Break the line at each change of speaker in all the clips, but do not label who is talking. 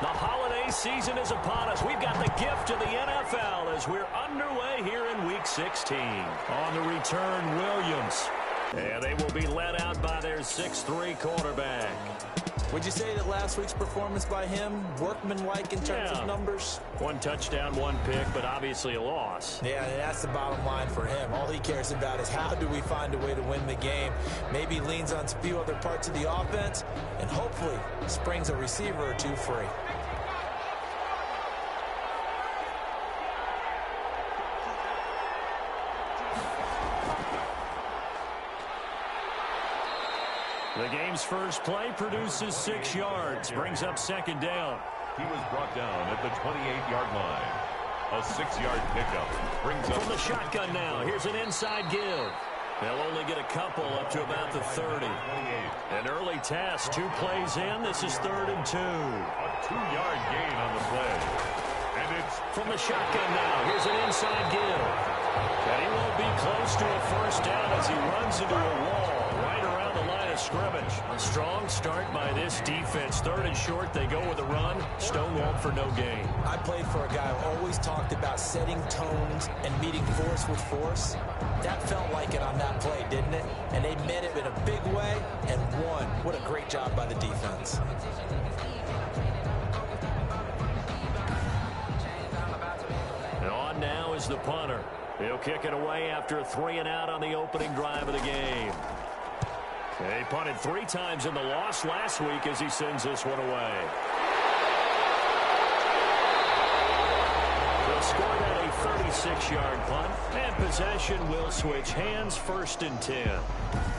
The holiday season is upon us. We've got the gift of the NFL as we're underway here in Week 16. On the return, Williams. And they will be led out by their 6'3" quarterback.
Would you say that last week's performance by him, workmanlike in terms of numbers? 1 touchdown, 1 pick, but obviously a loss. Yeah, and that's the bottom line for him. All he cares about is how do we find a way to win the game. Maybe leans on a few other parts of the offense, and hopefully springs a receiver or two free.
The game's first play produces 6 yards, brings up second down.
He was brought down at the 28-yard line. A 6-yard pickup brings up...
From the shotgun now, here's an inside give. They'll only get a couple up to about the 30. An early task, 2 plays in. This is 3rd and 2.
A 2-yard gain on the play. And it's...
From the shotgun now, here's an inside give. And he won't be close to a first down as he runs into a wall right around the line of scrimmage. A strong start by this defense. 3rd and short, they go with a run. Stonewalled for no gain.
I played for a guy who always talked about setting tones and meeting force with force. That felt like it on that play, didn't it? And they met it in a big way and won. What a great job by the defense.
And on now is the punter. He'll kick it away after a 3-and-out on the opening drive of the game. He punted 3 times in the loss last week as he sends this one away. They'll score that a 36-yard punt, and possession will switch hands, 1st and 10.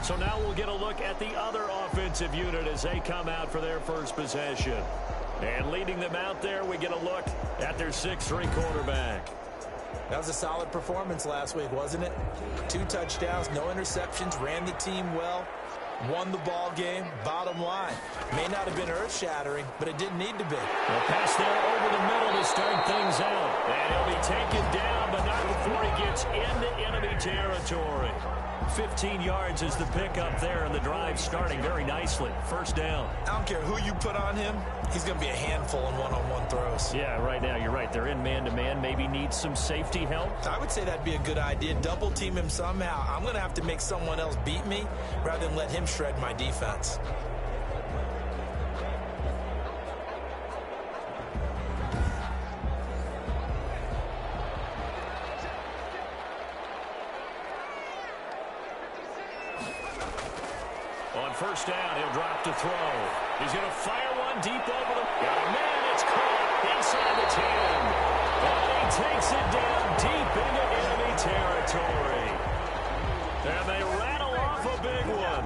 So now we'll get a look at the other offensive unit as they come out for their first possession. And leading them out there, we get a look at their 6'3" quarterback.
That was a solid performance last week, wasn't it? 2 touchdowns, no interceptions, ran the team well, won the ball game. Bottom line, may not have been earth-shattering, but it didn't need to be.
A pass there over the middle to start things out. And he'll be taken down, but not before he gets into enemy territory. 15 yards is the pickup there, and the drive starting very nicely. First down.
I don't care who you put on him. He's going to be a handful in one-on-one throws.
Yeah, right now, you're right. They're in man-to-man. Maybe needs some safety help.
I would say that'd be a good idea. Double team him somehow. I'm going to have to make someone else beat me rather than let him shred my defense.
On first down, he'll drop to throw. He's going to fire one deep over the... Got a man, it's caught inside the 10. And he takes it down deep into enemy territory. And they rattle off a big one.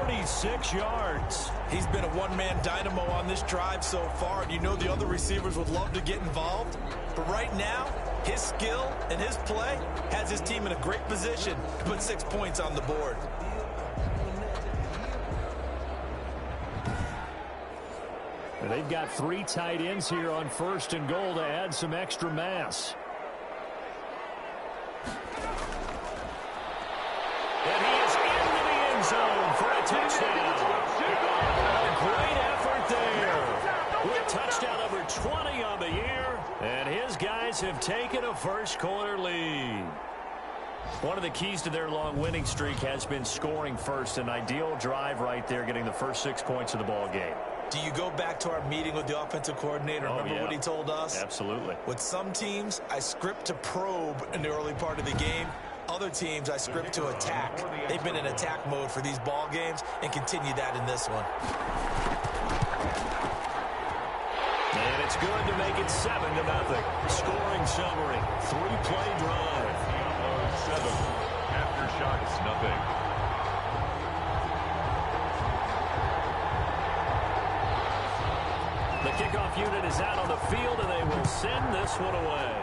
46 yards.
He's been a one-man dynamo on this drive so far, and you know the other receivers would love to get involved. But right now, his skill and his play has his team in a great position to put 6 points on the board.
They've got 3 tight ends here on 1st and goal to add some extra mass. And he is into the end zone for a touchdown. A great effort there. With touchdown number 20 on the year. And his guys have taken a first-quarter lead. One of the keys to their long winning streak has been scoring first. An ideal drive right there, getting the first 6 points of the ball game.
Do you go back to our meeting with the offensive coordinator? Remember what he told us?
Absolutely.
With some teams, I script to probe in the early part of the game. Other teams, I script to attack. They've been in attack mode for these ball games and continue that in this one.
And it's good to make it 7-0. Scoring summary, 3-play drive.
7. Aftershocks, nothing.
The kickoff unit is out on the field, and they will send this one away.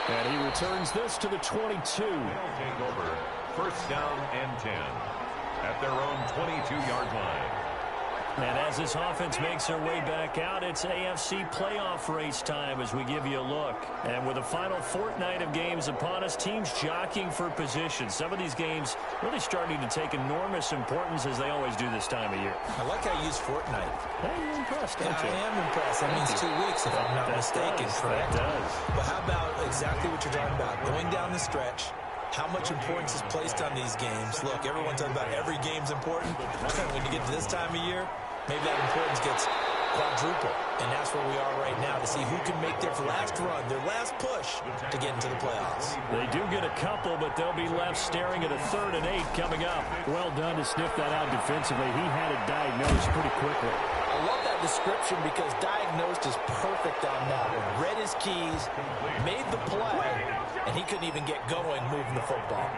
And he returns this to the 22.
They'll take over. First down and 10 at their own 22-yard line.
And as this offense makes their way back out, it's AFC playoff race time as we give you a look. And with the final fortnight of games upon us, teams jockeying for position. Some of these games really starting to take enormous importance as they always do this time of year.
I like how you use fortnight.
Hey, you're impressed, don't you?
I am impressed. That means 2 weeks, if I'm not mistaken, correct?
That does.
But how about exactly what you're talking about? Going down the stretch, how much importance is placed on these games? Look, everyone talks about every game's important. When you get to this time of year, maybe that importance gets quadruple. And that's where we are right now to see who can make their last run, their last push to get into the playoffs.
They do get a couple, but they'll be left staring at a 3rd and 8 coming up. Well done to sniff that out defensively. He had it diagnosed pretty quickly.
I love that description because diagnosed is perfect on that one. Read his keys, made the play, and he couldn't even get going moving the football.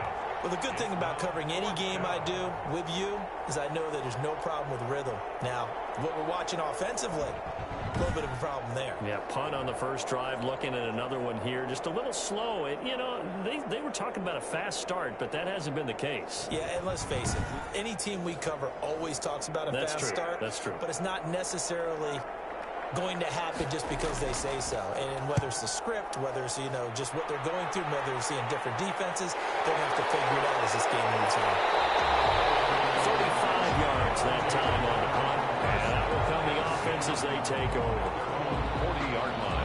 Well, the good thing about covering any game I do with you is I know that there's no problem with rhythm. Now, what we're watching offensively, a little bit of a problem there.
Yeah, punt on the first drive, looking at another one here. Just a little slow. They were talking about a fast start, but that hasn't been the case.
Yeah, and let's face it, any team we cover always talks about a fast start.
That's true.
But it's not necessarily going to happen just because they say so. And whether it's the script, whether it's, just what they're going through, whether they're seeing different defenses, they're going to have to figure it out as this game moves on.
35 yards that time on the punt. And that will come the offense as they take over.
40-yard line.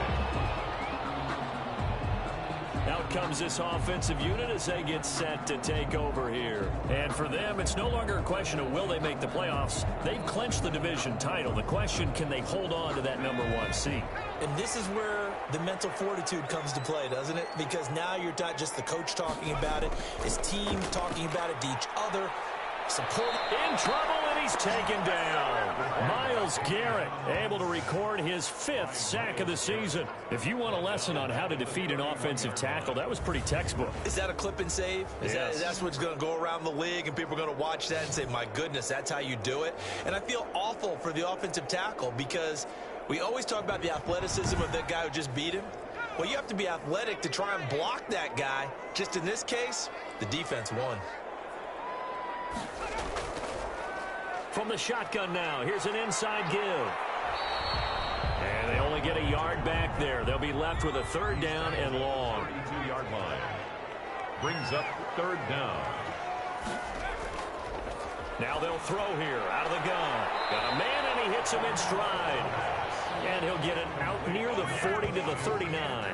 Out comes this offensive unit as they get set to take over here. And for them, it's no longer a question of will they make the playoffs. They've clinched the division title. The question, can they hold on to that #1 seed?
And this is where the mental fortitude comes to play, doesn't it? Because now you're not just the coach talking about it. It's team talking about it to each other. Support.
In trouble, and he's taken down. Myles Garrett able to record his 5th sack of the season. If you want a lesson on how to defeat an offensive tackle, that was pretty textbook.
Is that a clip and save? That's what's going to go around the league, and people are going to watch that and say, my goodness, that's how you do it? And I feel awful for the offensive tackle because we always talk about the athleticism of that guy who just beat him. Well, you have to be athletic to try and block that guy. Just in this case, the defense won.
From the shotgun now, here's an inside give. And they only get a yard back there. They'll be left with a 3rd down and long.
32-yard line. Brings up 3rd down.
Now they'll throw here out of the gun. Got a man, and he hits him in stride. And he'll get it out near the 40 to the 39.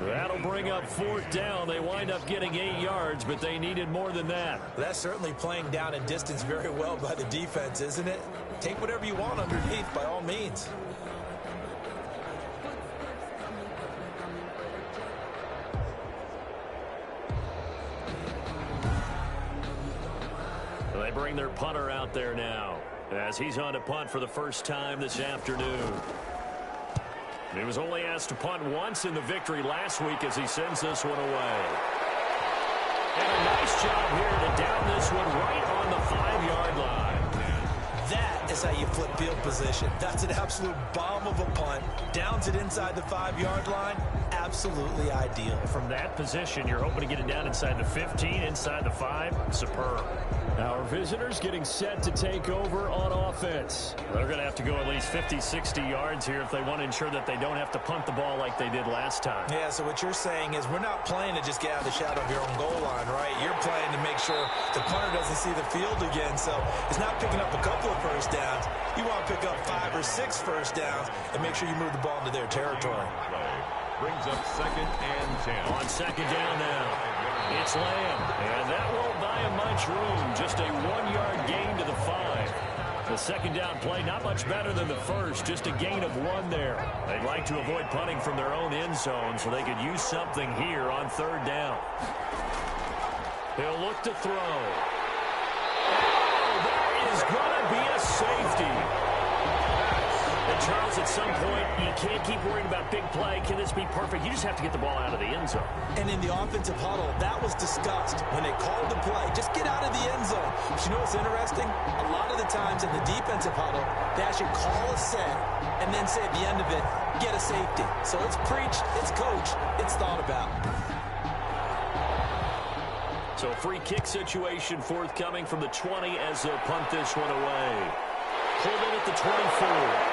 That'll bring up 4th down. They wind up getting 8 yards, but they needed more than that.
That's certainly playing down in distance very well by the defense, isn't it? Take whatever you want underneath, by all means.
They bring their punter out there now as he's on to punt for the first time this afternoon. He was only asked to punt once in the victory last week as he sends this one away. And a nice job here to down this one right on the 5-yard line.
That is how you flip field position. That's an absolute bomb of a punt. Downs it inside the 5-yard line. Absolutely ideal.
From that position, you're hoping to get it down inside the 15, inside the 5. Superb. Our visitors getting set to take over on offense. They're going to have to go at least 50, 60 yards here if they want to ensure that they don't have to punt the ball like they did last time.
Yeah, so what you're saying is we're not playing to just get out of the shadow of your own goal line, right? You're playing to make sure the punter doesn't see the field again. So it's not picking up a couple of first downs. You want to pick up 5 or 6 first downs and make sure you move the ball into their territory.
Brings up 2nd and 10.
On 2nd down now. It's Lamb, and that won't buy him much room. Just a 1-yard gain to the 5. The 2nd down play, not much better than the first, just a gain of 1 there. They'd like to avoid punting from their own end zone so they could use something here on 3rd down. He'll look to throw. Oh, there is going to be a safety. And Charles, at some point, you can't keep worrying about big play. Can this be perfect? You just have to get the ball out of the end zone.
And in the offensive huddle, that was discussed when they called the play. Just get out of the end zone. But you know what's interesting? A lot of the times in the defensive huddle, they actually call a set and then say at the end of it, get a safety. So it's preached, it's coached, it's thought about.
So free kick situation forthcoming from the 20 as they'll punt this one away. pulled in at the 24.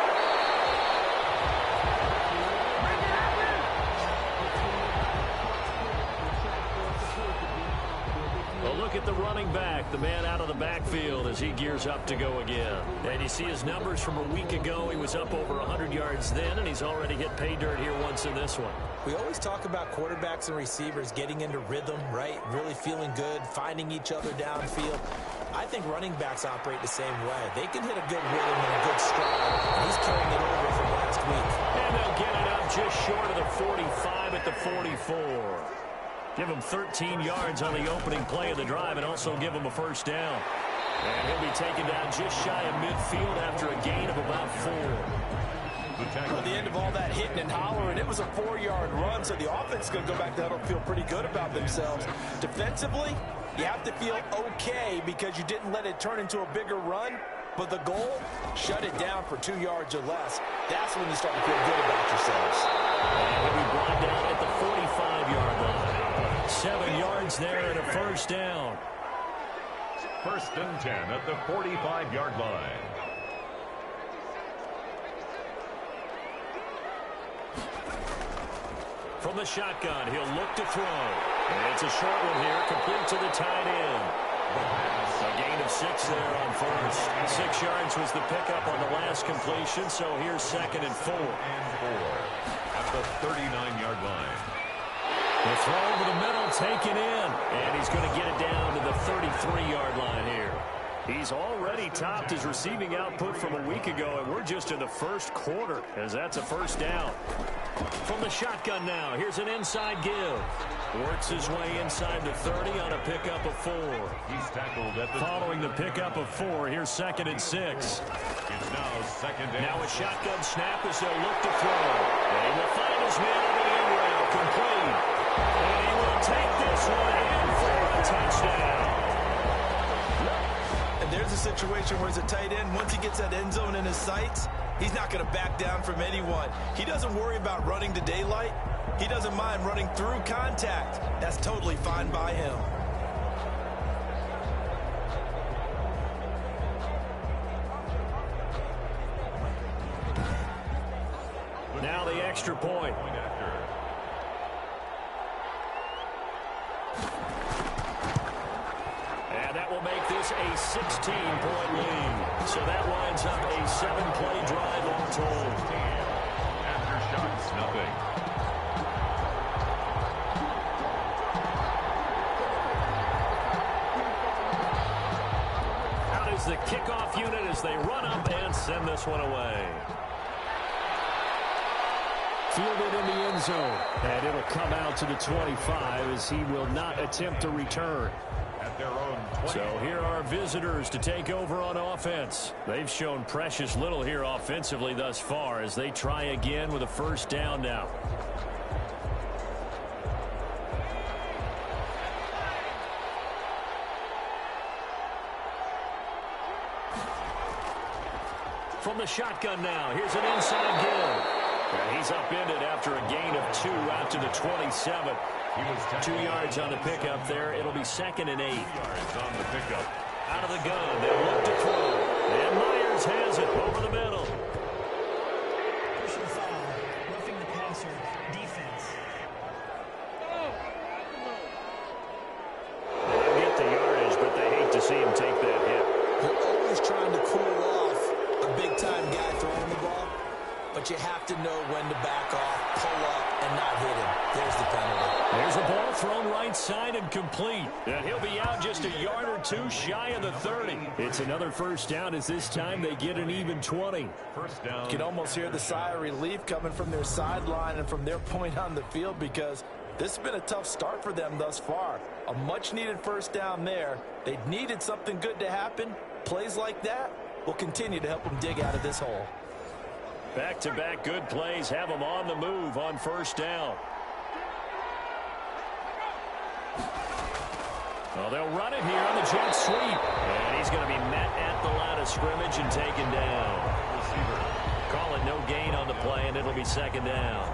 Look at the running back, the man out of the backfield as he gears up to go again. And you see his numbers from a week ago. He was up over 100 yards then, and he's already hit pay dirt here once in this one.
We always talk about quarterbacks and receivers getting into rhythm, right? Really feeling good, finding each other downfield. I think running backs operate the same way. They can hit a good rhythm and a good stride, and he's carrying it over from last week.
And they'll get it up just short of the 45 at the 44. Give him 13 yards on the opening play of the drive and also give him a first down. And he'll be taken down just shy of midfield after a gain of about 4.
At the end of all that hitting and hollering, it was a 4-yard run, so the offense is going to go back to huddle and feel pretty good about themselves. Defensively, you have to feel okay because you didn't let it turn into a bigger run, but the goal, shut it down for 2 yards or less. That's when you start to feel good about yourselves.
And he'll be brought down at the 45-yard line. 7 yards there and a first down.
1st and 10 at the 45-yard line.
From the shotgun, he'll look to throw. And it's a short one here, complete to the tight end. A gain of 6 there on first. 6 yards was the pickup on the last completion, so here's 2nd and 4.
At the 39-yard line.
The throw over the middle, taken in. And he's going to get it down to the 33-yard line here. He's already topped his receiving output from a week ago, and we're just in the first quarter, as that's a first down. From the shotgun now, here's an inside give. Works his way inside the 30 on a pickup of 4.
He's tackled at the
Following the pickup of 4, here's 2nd and 6.
It's now 2nd and
Now a shotgun snap as they'll look to throw. And he will find his man on the end route, complete. And he will take this one in for a touchdown.
And there's a situation where he's a tight end. Once he gets that end zone in his sights, he's not going to back down from anyone. He doesn't worry about running to daylight. He doesn't mind running through contact. That's totally fine by him.
Now the extra point. And that will make this a 16-point lead. So that lines up a 7-play drive all told.
After shots, nothing.
Out is the kickoff unit as they run up and send this one away. Fielded in the end zone. And it'll come out to the 25 as he will not attempt to return.
At their own 20.
So here are visitors to take over on offense. They've shown precious little here offensively thus far as they try again with a first down now. From the shotgun now, here's an inside give. And he's upended after a gain of 2 out to the 27.
He was
2 yards on the pickup there. It'll be 2nd and 8.
2 yards on the pickup.
Out of the gun, they'll look to throw. And Myers has it over the middle.
Personal foul, roughing the passer, defense.
They'll get the yardage, but they hate to see him take that hit.
You're always trying to cool off a big-time guy throwing the ball, but you have to know when to back off, pull up, and not hit him. There's the penalty.
There's a ball thrown right side and complete. And he'll be out just a yard or 2 shy of the 30. It's another first down as this time they get an even 20.
First down.
You can almost hear the sigh of relief coming from their sideline and from their point on the field because this has been a tough start for them thus far. A much-needed first down there. They needed something good to happen. Plays like that will continue to help them dig out of this hole.
Back-to-back good plays have them on the move on first down. Well, they'll run it here on the jet sweep. And he's going to be met at the line of scrimmage and taken down. Call it no gain on the play, and it'll be 2nd down.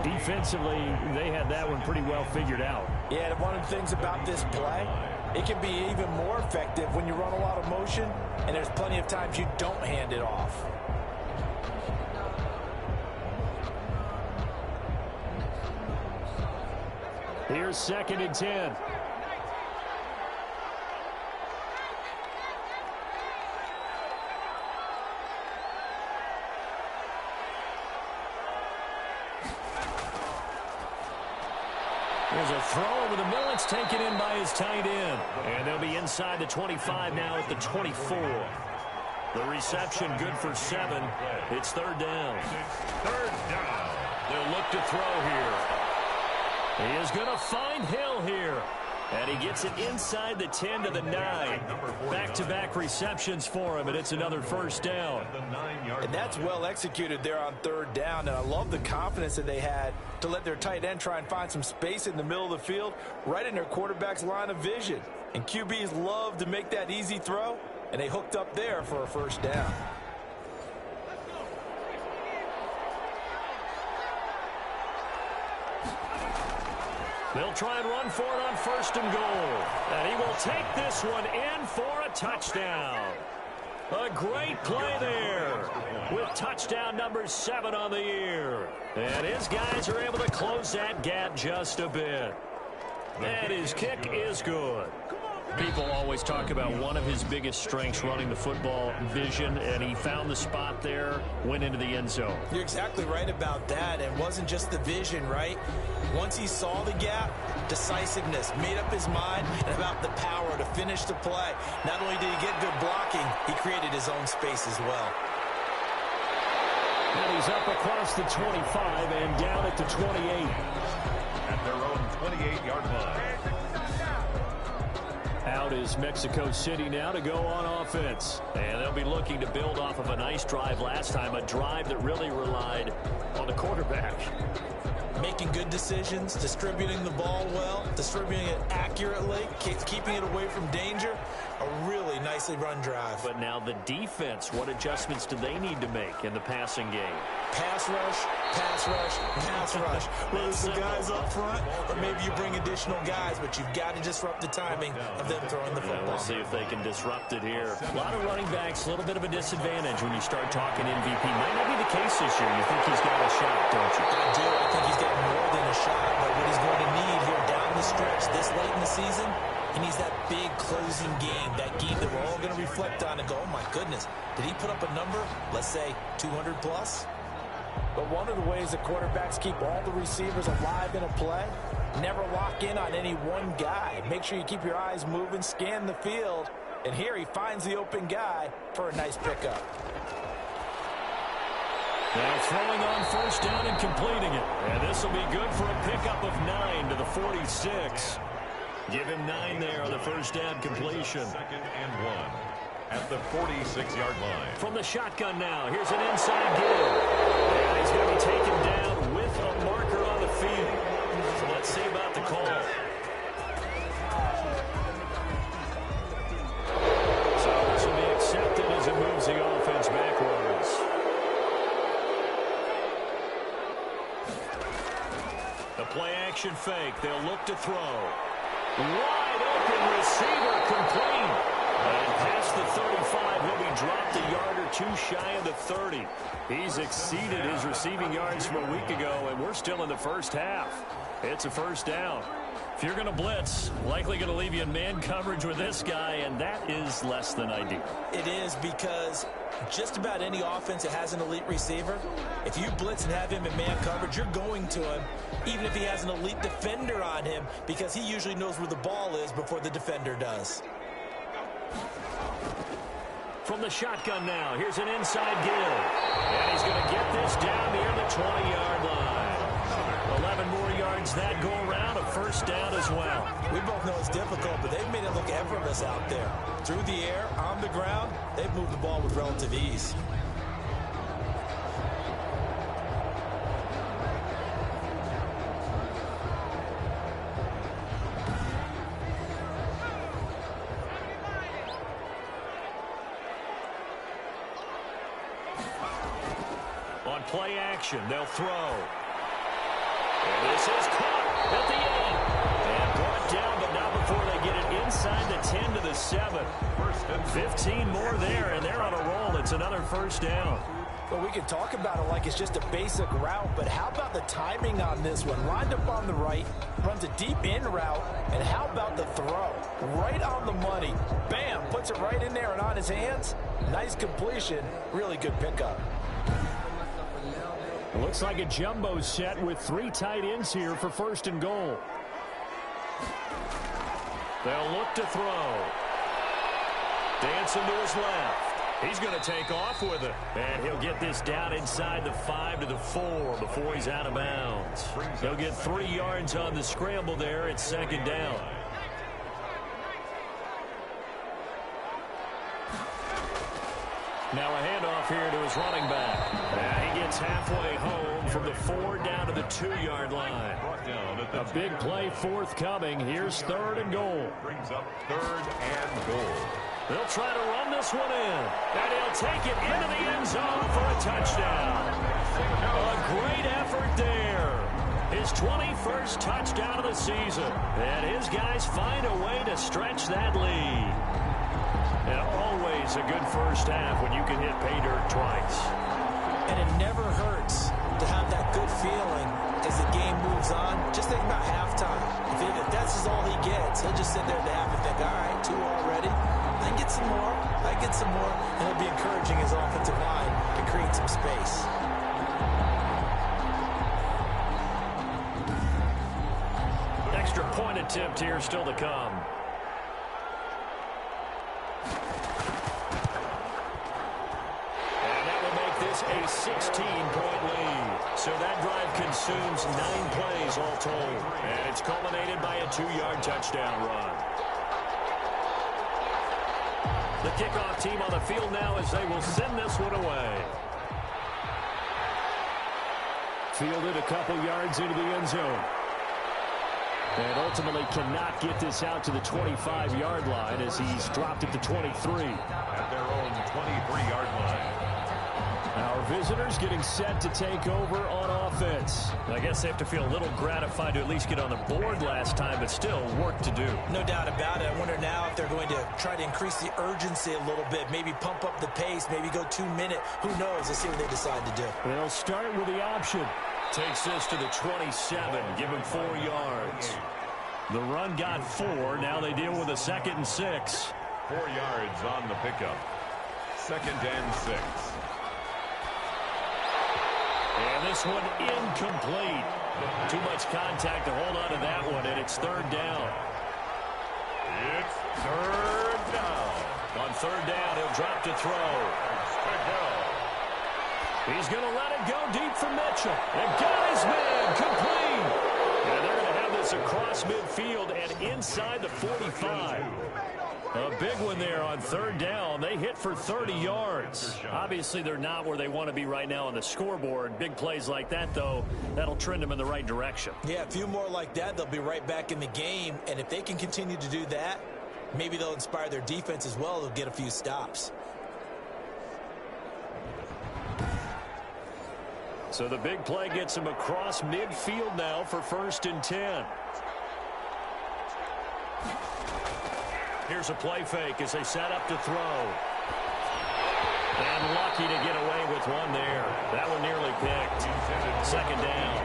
Defensively, they had that one pretty well figured out.
Yeah, and one of the things about this play, It can be even more effective when you run a lot of motion, and there's plenty of times you don't hand it off.
Here's 2nd and 10. There's a throw over the middle. It's taken in by his tight end. And they'll be inside the 25 now at the 24. The reception good for 7. It's 3rd down.
3rd down.
They'll look to throw here. He is going to find Hill here. And he gets it inside the 10 to the 9. Back-to-back receptions for him, and it's another 1st down.
And that's well executed there on 3rd down, and I love the confidence that they had to let their tight end try and find some space in the middle of the field, right in their quarterback's line of vision. And QBs love to make that easy throw, and they hooked up there for a 1st down.
They'll try and run for it on 1st and goal. And he will take this one in for a touchdown. A great play there with touchdown number 7 on the year. And his guys are able to close that gap just a bit. And his kick is good. People always talk about one of his biggest strengths, running the football, vision, and he found the spot there, went into the end zone.
You're exactly right about that. It wasn't just the vision, right? Once he saw the gap, decisiveness, made up his mind, and about the power to finish the play. Not only did he get good blocking, he created his own space as well.
And he's up across the 25 and down at the 28.
At their own 28-yard line.
Out is Mexico City now to go on offense. And they'll be looking to build off of a nice drive last time, a drive that really relied on the quarterback.
Making good decisions, distributing the ball well, distributing it accurately, keeping it away from danger. A really nicely run drive.
But now the defense, what adjustments do they need to make in the passing game?
Pass rush, pass rush, pass rush. Whether it's the guys up front or maybe you bring additional guys, but you've got to disrupt the timing of them throwing the football.
We'll see if they can disrupt it here. A lot of running backs, a little bit of a disadvantage when you start talking MVP. Might not be the case this year. You think he's got a shot, don't you?
I do. I think he's got more than a shot, but what he's going to need here down the stretch this late in the season, he needs that big closing game, that game that we're all going to reflect on and go, oh my goodness, did he put up a number, let's say 200 plus? But one of the ways that quarterbacks keep all the receivers alive in a play, never lock in on any one guy. Make sure you keep your eyes moving, scan the field, and here he finds the open guy for a nice pickup.
Now throwing on 1st down and completing it. And this will be good for a pickup of 9 to the 46. Give him 9 there on the 1st down completion.
2nd and 1 at the 46-yard line.
From the shotgun now, here's an inside give. And he's going to be taken down with a marker on the field. So let's see about the call. So this will be accepted as it moves the offense backwards. The play action fake. They'll look to throw. Wide open receiver complete. And past the 35, he'll be dropped a yard or two shy of the 30. He's exceeded his receiving yards from a week ago, and we're still in the 1st half. It's a 1st down. If you're going to blitz, likely going to leave you in man coverage with this guy, and that is less than ideal.
It is, because just about any offense that has an elite receiver, if you blitz and have him in man coverage, you're going to him, even if he has an elite defender on him, because he usually knows where the ball is before the defender does.
From the shotgun now, here's an inside give. And he's going to get this down near the 20-yard line. 11 more yards that go around, a 1st down as well.
We both know it's difficult, but they've made it look effortless out there. Through the air, on the ground, they've moved the ball with relative ease.
On play action, they'll throw. And this is caught at the end. And brought down, but not before they get it inside the 7. 15 more there, and they're on a roll. It's another first down.
Well, we can talk about it like it's just a basic route, but how about the timing on this one? Lined up on the right, runs a deep in route, and how about the throw? Right on the money. Bam, puts it right in there and on his hands. Nice completion, really good pickup.
Looks like a jumbo set with 3 tight ends here for first and goal. They'll look to throw. Dancing to his left. He's going to take off with it. And he'll get this down inside the 5 to the 4 before he's out of bounds. He'll get 3 yards on the scramble there. It's second down. Now a handoff here to his running back. He gets halfway home from the 4 down to the 2-yard line. A big play forthcoming. Here's 3rd and goal.
Brings up 3rd and goal.
They'll try to run this one in. And he'll take it into the end zone for a touchdown. A great effort there. His 21st touchdown of the season. And his guys find a way to stretch that lead. And always a good first half when you can hit pay dirt twice.
And it never hurts to have that good feeling as the game moves on. Just think about halftime. If that's all he gets, he'll just sit there at the half and think, all right, 2 already. I get some more. I get some more. And he'll be encouraging his offensive line to create some space.
Extra point attempt here still to come. And that will make this a 16-point lead. So that drive consumes 9 plays all told. And it's culminated by a 2-yard touchdown run. The kickoff team on the field now as they will send this one away. Fielded a couple yards into the end zone. And ultimately cannot get this out to the 25-yard line as he's dropped it to 23.
At their own 23-yard line.
Our visitors getting set to take over on offense. I guess they have to feel a little gratified to at least get on the board last time, but still work to do.
No doubt about it. I wonder now if they're going to try to increase the urgency a little bit, maybe pump up the pace, maybe go 2-minute. Who knows? Let's see what they decide to do.
They'll start with the option. Takes this to the 27, give him 4 yards. The run got 4. Now they deal with a 2nd and 6.
4 yards on the pickup. 2nd and 6.
And this one incomplete. Too much contact to hold on to that one, and it's 3rd down.
It's 3rd down.
On 3rd down, he'll drop to throw. He's going to let it go deep for Mitchell. And got his man complete. And they're going to have this across midfield and inside the 45. A big one there on 3rd down. They hit for 30 yards. Obviously, they're not where they want to be right now on the scoreboard. Big plays like that, though, that'll trend them in the right direction.
Yeah, a few more like that, they'll be right back in the game. And if they can continue to do that, maybe they'll inspire their defense as well. They'll get a few stops.
So the big play gets him across midfield now for 1st and 10. Here's a play fake as they set up to throw. And lucky to get away with one there. That one nearly picked. 2nd down.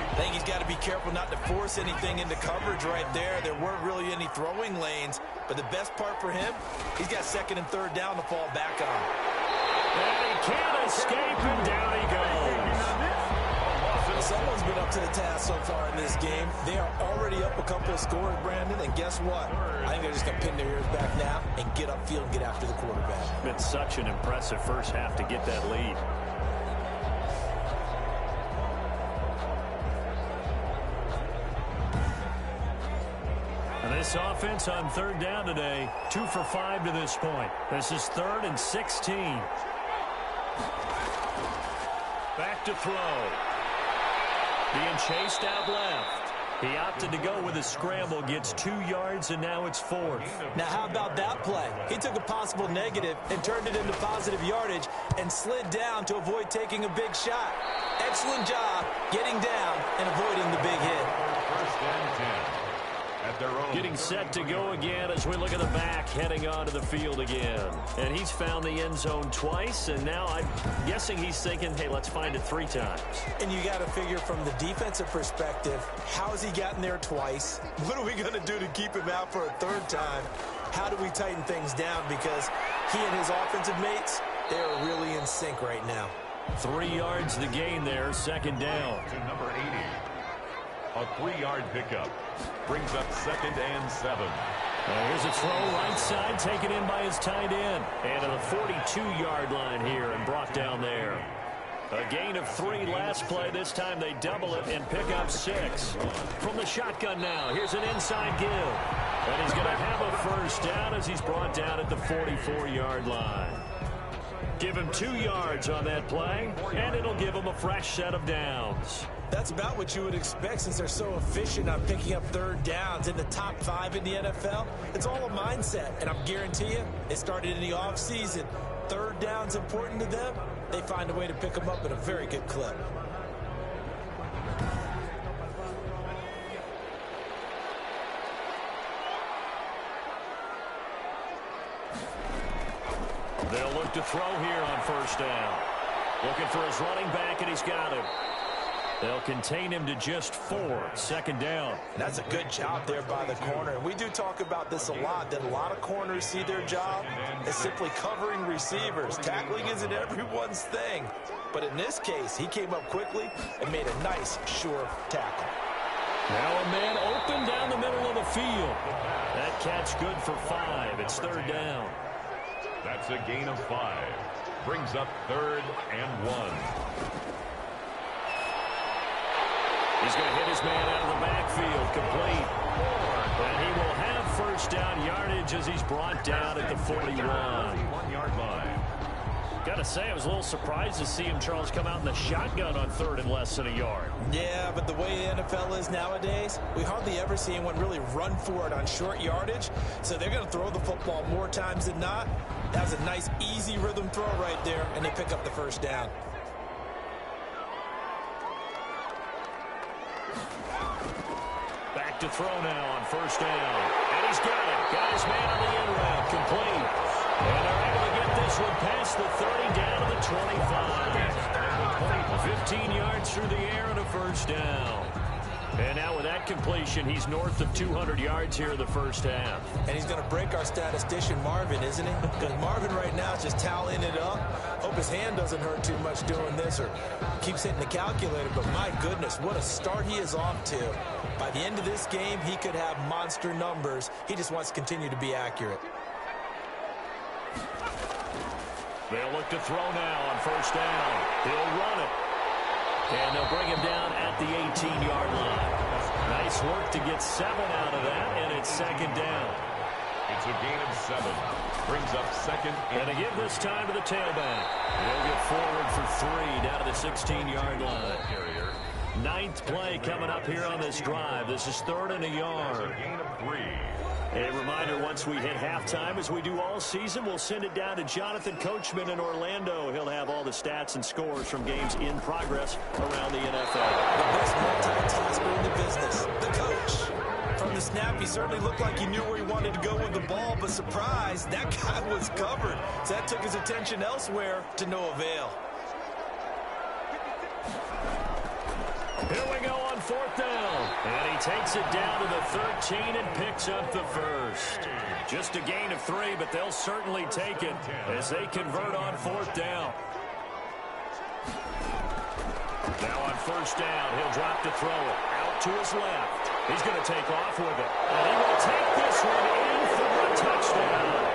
I think he's got to be careful not to force anything into coverage right there. There weren't really any throwing lanes. But the best part for him, he's got 2nd and 3rd down to fall back on.
And he can't escape, and down he goes.
Someone's been up to the task so far in this game. They are already up a couple of scores, Brandon, and guess what? I think they're just going to pin their ears back now and get upfield and get after the quarterback.
Been such an impressive first half to get that lead. And this offense on 3rd down today, 2 for 5 to this point. This is 3rd and 16. Back to throw. Being chased out left. He opted to go with a scramble, gets 2 yards, and now it's 4th.
Now, how about that play? He took a possible negative and turned it into positive yardage and slid down to avoid taking a big shot. Excellent job getting down and avoiding the big hit.
1st and 10 at their own.
Getting set to go again as we look at the back, heading onto the field again. And he's found the end zone twice, and now I'm guessing he's thinking, hey, let's find it 3 times.
And you got to figure from the defensive perspective, how has he gotten there twice? What are we going to do to keep him out for a 3rd time? How do we tighten things down? Because he and his offensive mates, they are really in sync right now.
3 yards the gain there, 2nd down.
To number 80. A 3-yard pickup. Brings up 2nd and 7.
Here's a throw right side, taken in by his tight end. And to the 42-yard line here and brought down there. A gain of 3 last play. This time they double it and pick up 6. From the shotgun now, here's an inside give. And he's going to have a 1st down as he's brought down at the 44-yard line. Give him 2 yards on that play, and it'll give him a fresh set of downs.
That's about what you would expect since they're so efficient on picking up 3rd downs in the top 5 in the NFL. It's all a mindset, and I'm guarantee you, it started in the offseason. 3rd down's important to them. They find a way to pick them up at a very good clip.
They'll look to throw here on 1st down. Looking for his running back, and he's got him. They'll contain him to just 4. 2nd down.
And that's a good job there by the corner. And we do talk about this a lot, that a lot of corners see their job as simply covering receivers. Tackling isn't everyone's thing. But in this case, he came up quickly and made a nice, sure tackle.
Now a man open down the middle of the field. That catch good for 5. It's 3rd down.
That's a gain of 5. Brings up 3rd and 1.
He's going to hit his man out of the backfield, complete. And he will have 1st down yardage as he's brought down at the 41-yard
line.
Got to say, I was a little surprised to see him, Charles, come out in the shotgun on 3rd and less than a yard.
Yeah, but the way the NFL is nowadays, we hardly ever see anyone really run for it on short yardage. So they're going to throw the football more times than not. That was a nice, easy rhythm throw right there, and they pick up the 1st down.
Back to throw now on 1st down. And he's got it. Got his man on the end route. Complete. And they're able to get this one past the 30 down to the 25. 15 yards through the air and a 1st down. And now with that completion, he's north of 200 yards here in the 1st half.
And he's going to break our statistician Marvin, isn't he? Because Marvin right now is just tallying it up. Hope his hand doesn't hurt too much doing this or keeps hitting the calculator. But my goodness, what a start he is off to. By the end of this game, he could have monster numbers. He just wants to continue to be accurate.
They'll look to throw now on 1st down. He'll run it. And they'll bring him down at the 18-yard line. Nice work to get 7 out of that, and it's 2nd down.
It's a gain of 7. Brings up 2nd.
And to give this time to the tailback. They'll get forward for 3 down to the 16-yard line. 9th play coming up here on this drive. This is 3rd and a yard.
A gain of 3.
A reminder, once we hit halftime, as we do all season, we'll send it down to Jonathan Coachman in Orlando. He'll have all the stats and scores from games in progress around the NFL.
The best multitasker in the business, the coach. From the snap, he certainly looked like he knew where he wanted to go with the ball, but surprise, that guy was covered. So that took his attention elsewhere to no avail.
Here we go on 4th down. And he takes it down to the 13 and picks up the 1st. Just a gain of 3, but they'll certainly take it as they convert on 4th down. Now on 1st down, he'll drop to throw it. Out to his left. He's going to take off with it. And he will take this one in for a touchdown.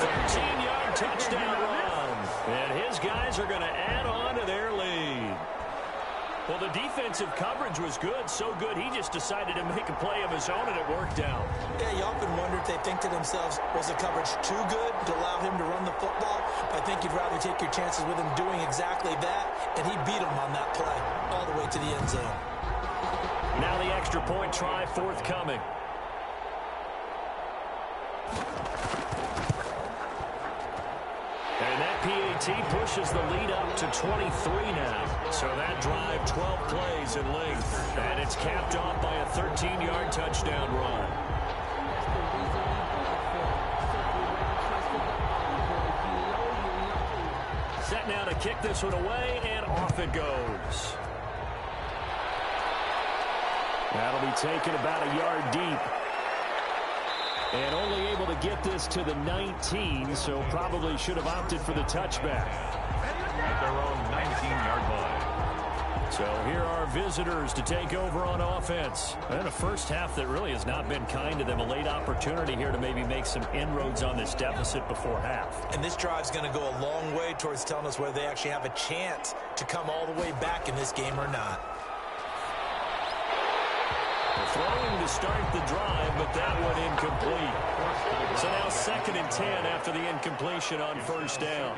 13-yard touchdown run. And his guys are going to add on to their lead. Well, the defensive coverage was good, so good he just decided to make a play of his own, and it worked out.
Yeah, you often wonder if they think to themselves, was the coverage too good to allow him to run the football? I think you'd rather take your chances with him doing exactly that, and he beat him on that play all the way to the end zone.
Now the extra point try forthcoming. And that PAT AT&T pushes the lead up to 23 now. So that drive, 12 plays in length. And it's capped off by a 13-yard touchdown run. Set now to kick this one away, and off it goes. That'll be taken about a yard deep. And only able to get this to the 19, so probably should have opted for the touchback.
At their own 19-yard line.
So here are visitors to take over on offense. And a first half that really has not been kind to them. A late opportunity here to maybe make some inroads on this deficit before half.
And this drive's going to go a long way towards telling us whether they actually have a chance to come all the way back in this game or not.
Throwing to start the drive, but that one incomplete. So now 2nd and 10 after the incompletion on first down.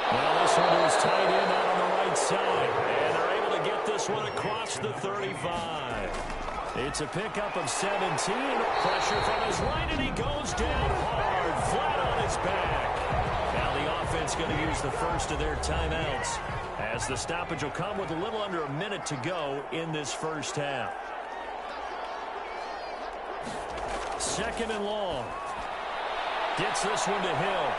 Well, this one is tight end out on the right side. And they're able to get this one across the 35. It's a pickup of 17. Pressure from his right, and he goes down hard, flat on his back. Now the offense going to use the first of their timeouts, as the stoppage will come with a little under a minute to go in this first half. 2nd and long. Gets this one to Hill.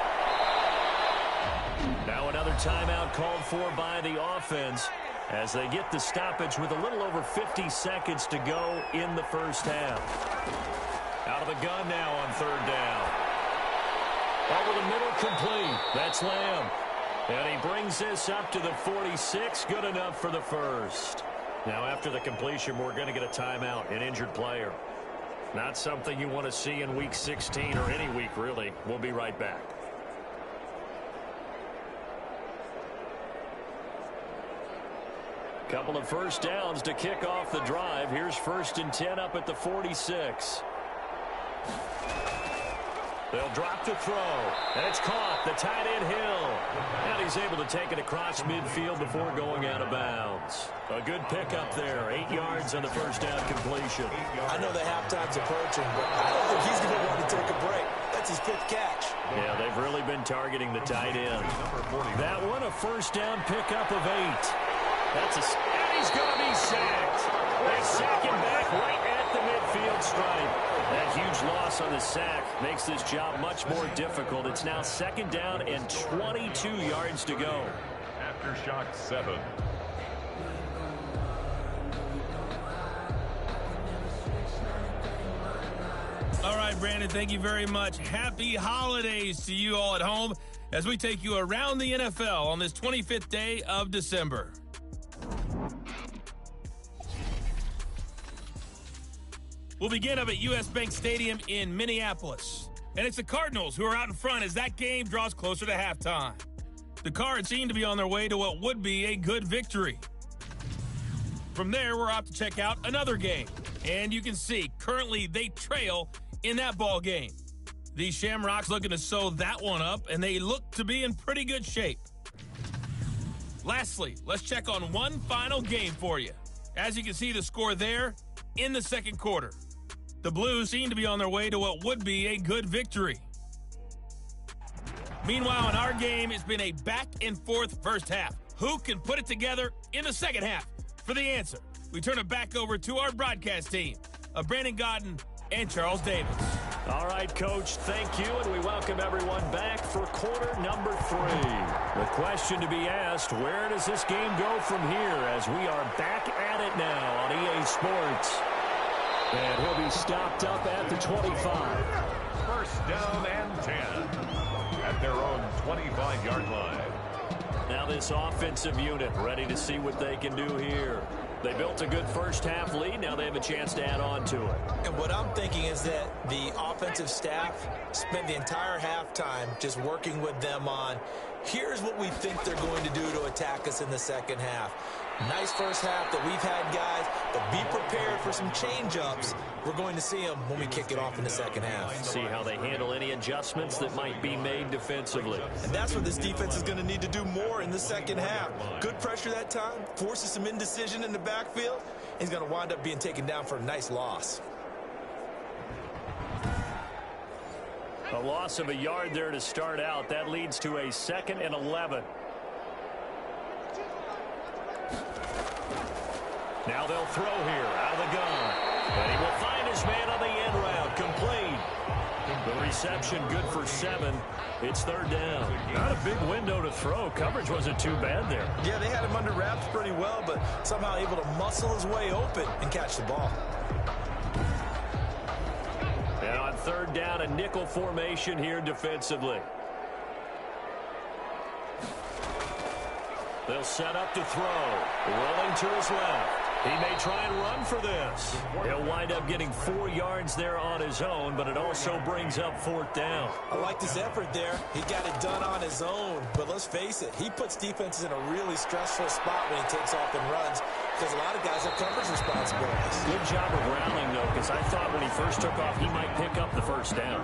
Now another timeout called for by the offense as they get the stoppage with a little over 50 seconds to go in the first half. Out of the gun now on 3rd down. Over the middle, complete. That's Lamb. And he brings this up to the 46. Good enough for the first. Now after the completion, we're going to get a timeout, an injured player. Not something you want to see in week 16 or any week, really. We'll be right back. Couple of first downs to kick off the drive. Here's 1st and 10 up at the 46. They'll drop to throw. And it's caught. The tight end Hill. And he's able to take it across midfield before going out of bounds. A good pickup there. 8 yards on the first down completion.
I know the halftime's approaching, but I don't think he's going to want to take a break. That's his 5th catch.
Yeah, they've really been targeting the tight end. That one, a first down pickup of 8. And he's going to be sacked. They sack him back right at the midfield stripe. That huge loss on the sack makes this job much more difficult. It's now 2nd down and 22 yards to go.
Aftershock 7.
All right, Brandon, thank you very much. Happy holidays to you all at home as we take you around the NFL on this 25th day of December. We'll begin up at U.S. Bank Stadium in Minneapolis. And it's the Cardinals who are out in front as that game draws closer to halftime. The Cards seem to be on their way to what would be a good victory. From there, we're off to check out another game. And you can see, currently they trail in that ball game. The Shamrocks looking to sew that one up, and they look to be in pretty good shape. Lastly, let's check on one final game for you. As you can see the score there in the 2nd quarter. The Blues seem to be on their way to what would be a good victory. Meanwhile, in our game, it's been a back-and-forth first half. Who can put it together in the second half? For the answer, we turn it back over to our broadcast team of Brandon Gaudin and Charles Davis.
All right, Coach, thank you, and we welcome everyone back for quarter number 3. The question to be asked, where does this game go from here as we are back at it now on EA Sports? And he'll be stopped up at the 25.
1st down and 10 at their own 25-yard line.
Now this offensive unit ready to see what they can do here. They built a good first half lead. Now they have a chance to add on to it.
And what I'm thinking is that the offensive staff spent the entire halftime just working with them on, here's what we think they're going to do to attack us in the second half. Nice first half that we've had, guys, but be prepared for some change-ups. We're going to see them when we kick it off in the second half.
See how they handle any adjustments that might be made defensively.
And that's what this defense is going to need to do more in the second half. Good pressure that time, forces some indecision in the backfield. He's going to wind up being taken down for a nice loss.
A loss of a yard there to start out. That leads to a 2nd and 11. Now they'll throw here out of the gun. And he will find his man on the end route. Complete. The reception good for 7. It's 3rd down. Not a big window to throw. Coverage wasn't too bad there.
Yeah, they had him under wraps pretty well, but somehow able to muscle his way open and catch the ball.
And on 3rd down, a nickel formation here defensively. They'll set up to throw. Rolling to his left. He may try and run for this. He'll wind up getting 4 yards there on his own, but it also brings up 4th down.
I like this effort there. He got it done on his own, but let's face it, he puts defenses in a really stressful spot when he takes off and runs because a lot of guys have coverage responsibilities.
Good job of rallying, though, because I thought when he first took off, he might pick up the 1st down.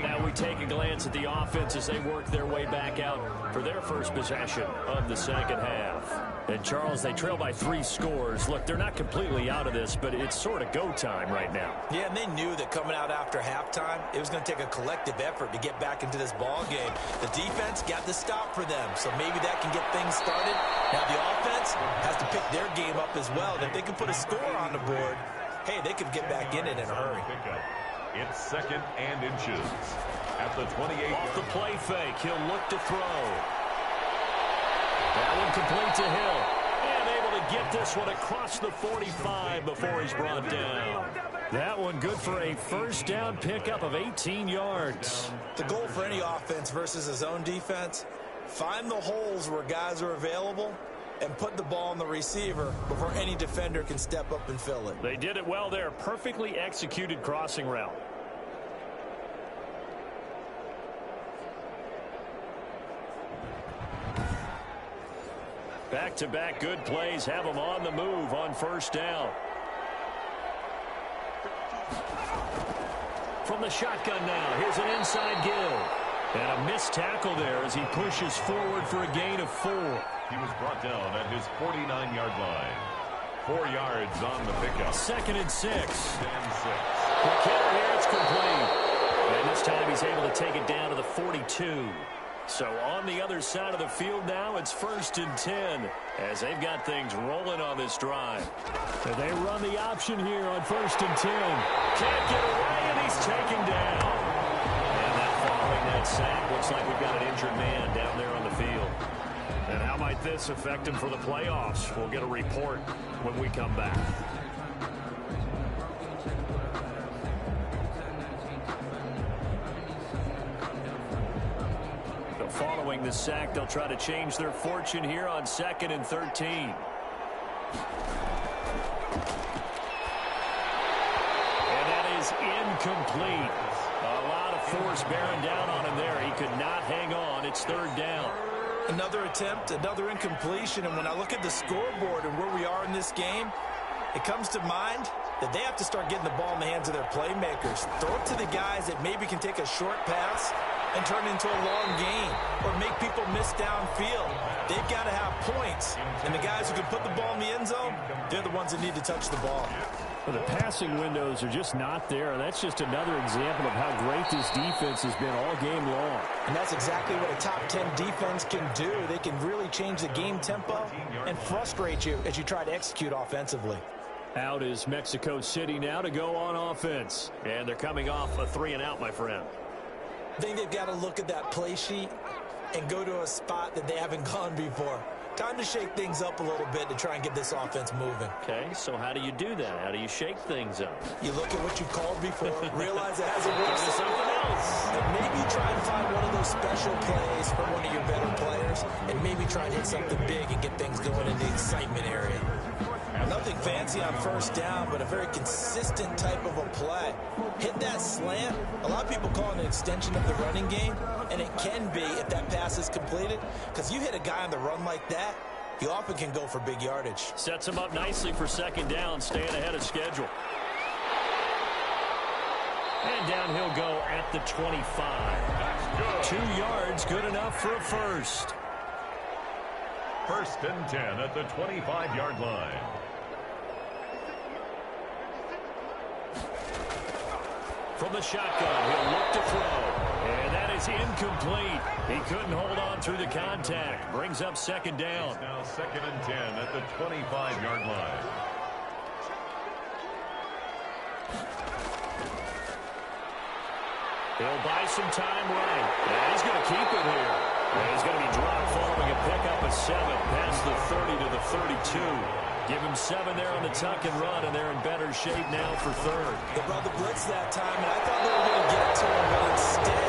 Now we take a glance at the offense as they work their way back out for their first possession of the 2nd half. And, Charles, they trail by 3 scores. Look, they're not completely out of this, but it's sort of go time right now.
Yeah, and they knew that coming out after halftime, it was going to take a collective effort to get back into this ball game. The defense got the stop for them, so maybe that can get things started. Now the offense has to pick their game up as well. And if they can put a score on the board, hey, they could get back in it in a hurry.
It's 2nd and inches at the 28.
Off the play fake, he'll look to throw. That one complete to Hill. And able to get this one across the 45 before he's brought down. That one good for a 1st down pickup of 18 yards.
The goal for any offense versus his own defense, find the holes where guys are available and put the ball on the receiver before any defender can step up and fill it.
They did it well there. Perfectly executed crossing route. Back-to-back good plays have them on the move on 1st down. From the shotgun now, here's an inside give. And a missed tackle there as he pushes forward for a gain of 4.
He was brought down at his 49-yard line. 4 yards on the pickup.
2nd and 6.
10-6.
McKinnon here, it's complete. And this time he's able to take it down to the 42. So on the other side of the field now, it's 1st and 10 as they've got things rolling on this drive. And they run the option here on 1st and 10. Can't get away, and he's taken down. And now following that sack, looks like we've got an injured man down there on the field. And how might this affect him for the playoffs? We'll get a report when we come back. Following the sack, they'll try to change their fortune here on 2nd and 13. And that is incomplete. A lot of force bearing down on him there. He could not hang on. It's 3rd down.
Another attempt, another incompletion, and when I look at the scoreboard and where we are in this game, it comes to mind that they have to start getting the ball in the hands of their playmakers. Throw it to the guys that maybe can take a short pass and turn it into a long gain or make people miss downfield. They've got to have points, and the guys who can put the ball in the end zone, they're the ones that need to touch the ball.
Well, the passing windows are just not there. That's just another example of how great this defense has been all game long.
And that's exactly what a top 10 defense can do. They can really change the game tempo and frustrate you as you try to execute offensively.
Out is Mexico City now to go on offense. And they're coming off a 3-and-out, my friend.
I think they've got to look at that play sheet and go to a spot that they haven't gone before. Time to shake things up a little bit to try and get this offense moving.
Okay, so how do you do that? How do you shake things up?
You look at what you called before, realize it hasn't worked something else. And maybe try and find one of those special plays from one of your better players and maybe try and hit something big and get things going in the excitement area. Nothing fancy on 1st down, but a very consistent type of a play. Hit that slant. A lot of people call it an extension of the running game, and it can be if that pass is completed, because you hit a guy on the run like that, he often can go for big yardage.
Sets him up nicely for 2nd down, staying ahead of schedule. And down he'll go at the 25. 2 yards, good enough for a first.
1st and 10 at the 25-yard line.
from the shotgun. He'll look to throw. And that is incomplete. He couldn't hold on through the contact. Brings up second down.
It's now 2nd and 10 at the 25-yard line.
He'll buy some time right. And he's going to keep it here. And he's going to be dropped following a pickup of 7 past the 30 to the 32. Give him 7 there on the tuck and run, and they're in better shape now for third.
They brought the blitz that time, and I thought they were going to get to him, but instead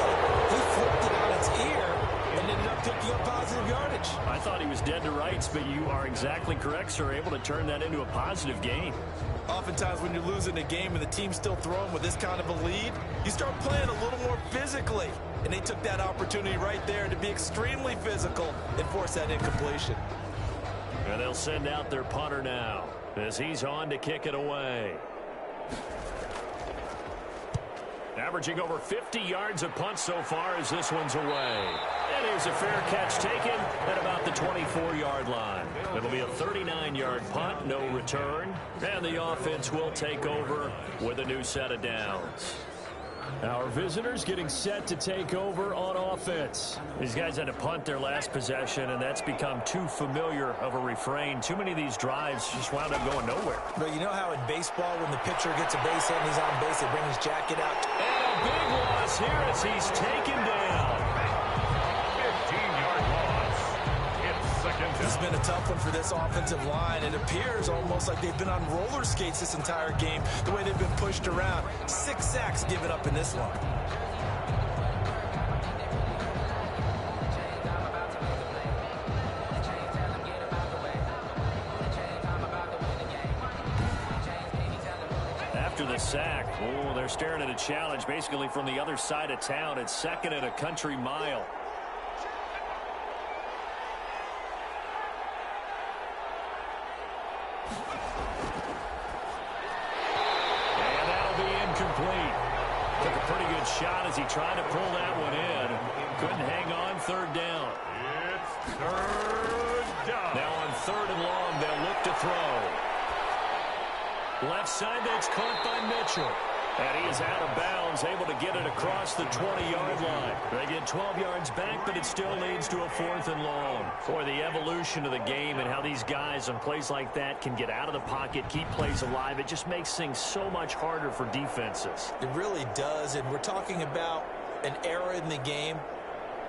he flipped it on its ear and ended up picking up positive yardage.
I thought he was dead to rights, but you are exactly correct, sir. Able to turn that into a positive gain.
Oftentimes when you're losing a game and the team's still throwing with this kind of a lead, you start playing a little more physically. And they took that opportunity right there to be extremely physical and force that incompletion.
And they'll send out their punter now as he's on to kick it away. Averaging over 50 yards a punt so far as this one's away. And here's a fair catch taken at about the 24-yard line. It'll be a 39-yard punt, no return. And the offense will take over with a new set of downs. Our visitors getting set to take over on offense. These guys had to punt their last possession, and that's become too familiar of a refrain. Too many of these drives just wound up going nowhere.
But you know how in baseball, when the pitcher gets a base hit and he's on base, they bring his jacket out?
And a big loss here as he's taken down.
15-yard loss. It's 2nd down.
It's been a tough one for this offensive line. It appears almost like they've been on roller skates this entire game, the way they've been pushed around. 6 sacks given up in this one.
After the sack, they're staring at a challenge basically from the other side of town. It's 2nd and a country mile. Took a pretty good shot as he tried to pull that one in. Couldn't hang on. 3rd down.
It's 3rd down.
Now on 3rd and long, they'll look to throw. Left side, that's caught by Mitchell. And he is out of bounds, able to get it across the 20-yard line. They get 12 yards back, but it still leads to a 4th and long. Boy, the evolution of the game and how these guys on plays like that can get out of the pocket, keep plays alive, it just makes things so much harder for defenses.
It really does, and we're talking about an era in the game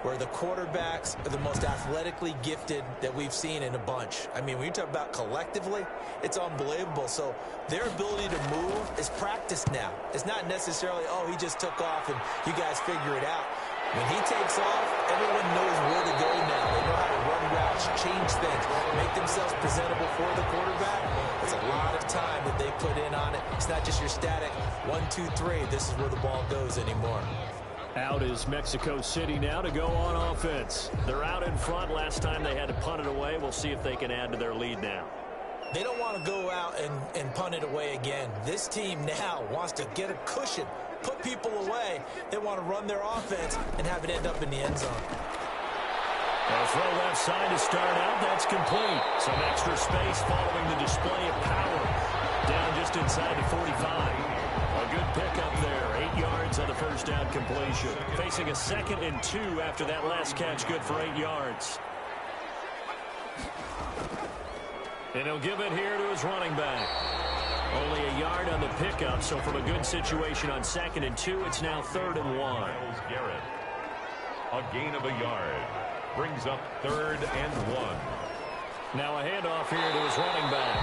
where the quarterbacks are the most athletically gifted that we've seen in a bunch. I mean, when you talk about collectively, it's unbelievable. So their ability to move is practiced now. It's not necessarily, oh, he just took off and you guys figure it out. When he takes off, everyone knows where to go now. They know how to run routes, change things, make themselves presentable for the quarterback. It's a lot of time that they put in on it. It's not just your static 1, 2, 3. This is where the ball goes anymore.
Out is Mexico City now to go on offense. They're out in front. Last time they had to punt it away. We'll see if they can add to their lead now.
They don't want to go out and punt it away again. This team now wants to get a cushion, put people away. They want to run their offense and have it end up in the end zone.
They'll throw left side to start out. That's complete. Some extra space following the display of power. Down just inside the 45. A good pickup there. 8 yards on the first down completion. Facing a 2nd and 2 after that last catch. Good for 8 yards. And he'll give it here to his running back. Only a yard on the pickup, so from a good situation on 2nd and 2, it's now 3rd and 1.
Myles Garrett. A gain of a yard. Brings up 3rd and 1.
Now a handoff here to his running back.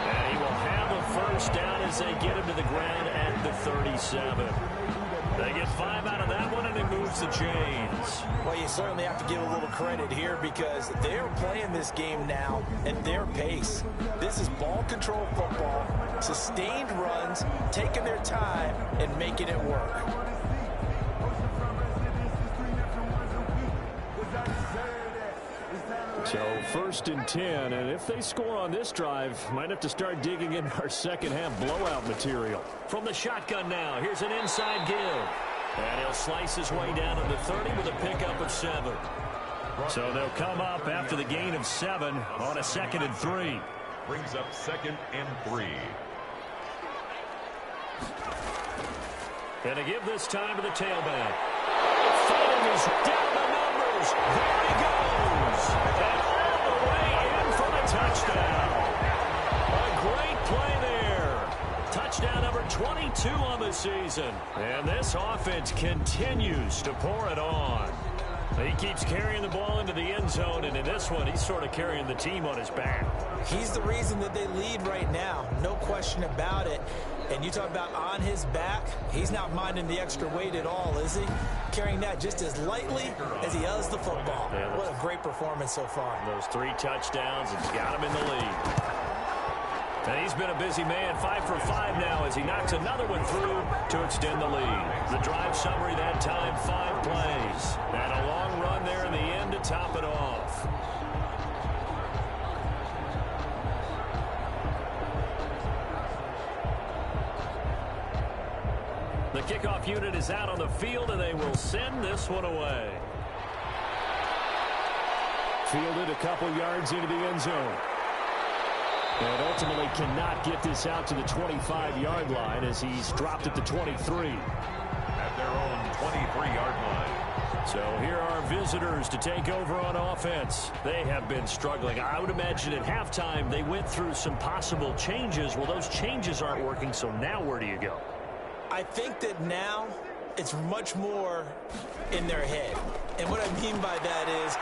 And he will have a first down as they get him to the ground at the 37. They get 5 out of that one, and it moves the chains.
Well, you certainly have to give a little credit here because they're playing this game now at their pace. This is ball control football, sustained runs, taking their time, and making it work.
So 1st and 10, and if they score on this drive, might have to start digging in our second half blowout material. From the shotgun now, here's an inside give. And he'll slice his way down to the 30 with a pickup of 7. So they'll come up after the gain of 7 on a 2nd and 3.
Brings up 2nd and 3.
And to give this time to the tailback. Fighting is down the numbers. There he goes. And all the way in for the touchdown. A great play there. Touchdown number 22 on the season. And this offense continues to pour it on. He keeps carrying the ball into the end zone, and in this one, he's sort of carrying the team on his back.
He's the reason that they lead right now. No question about it. And you talk about on his back, he's not minding the extra weight at all, is he? Carrying that just as lightly as he does the football. Yeah, what a great performance so far.
Those 3 touchdowns, it's got him in the lead. And he's been a busy man, 5 for 5 now as he knocks another one through to extend the lead. The drive summary that time, 5 plays. And a long run there in the end to top it off. The kickoff unit is out on the field, and they will send this one away. Fielded a couple yards into the end zone. And ultimately cannot get this out to the 25-yard line as he's dropped at the 23.
At their own 23-yard line.
So here are visitors to take over on offense. They have been struggling. I would imagine at halftime they went through some possible changes. Well, those changes aren't working, so now where do you go?
I think that now it's much more in their head. And what I mean by that is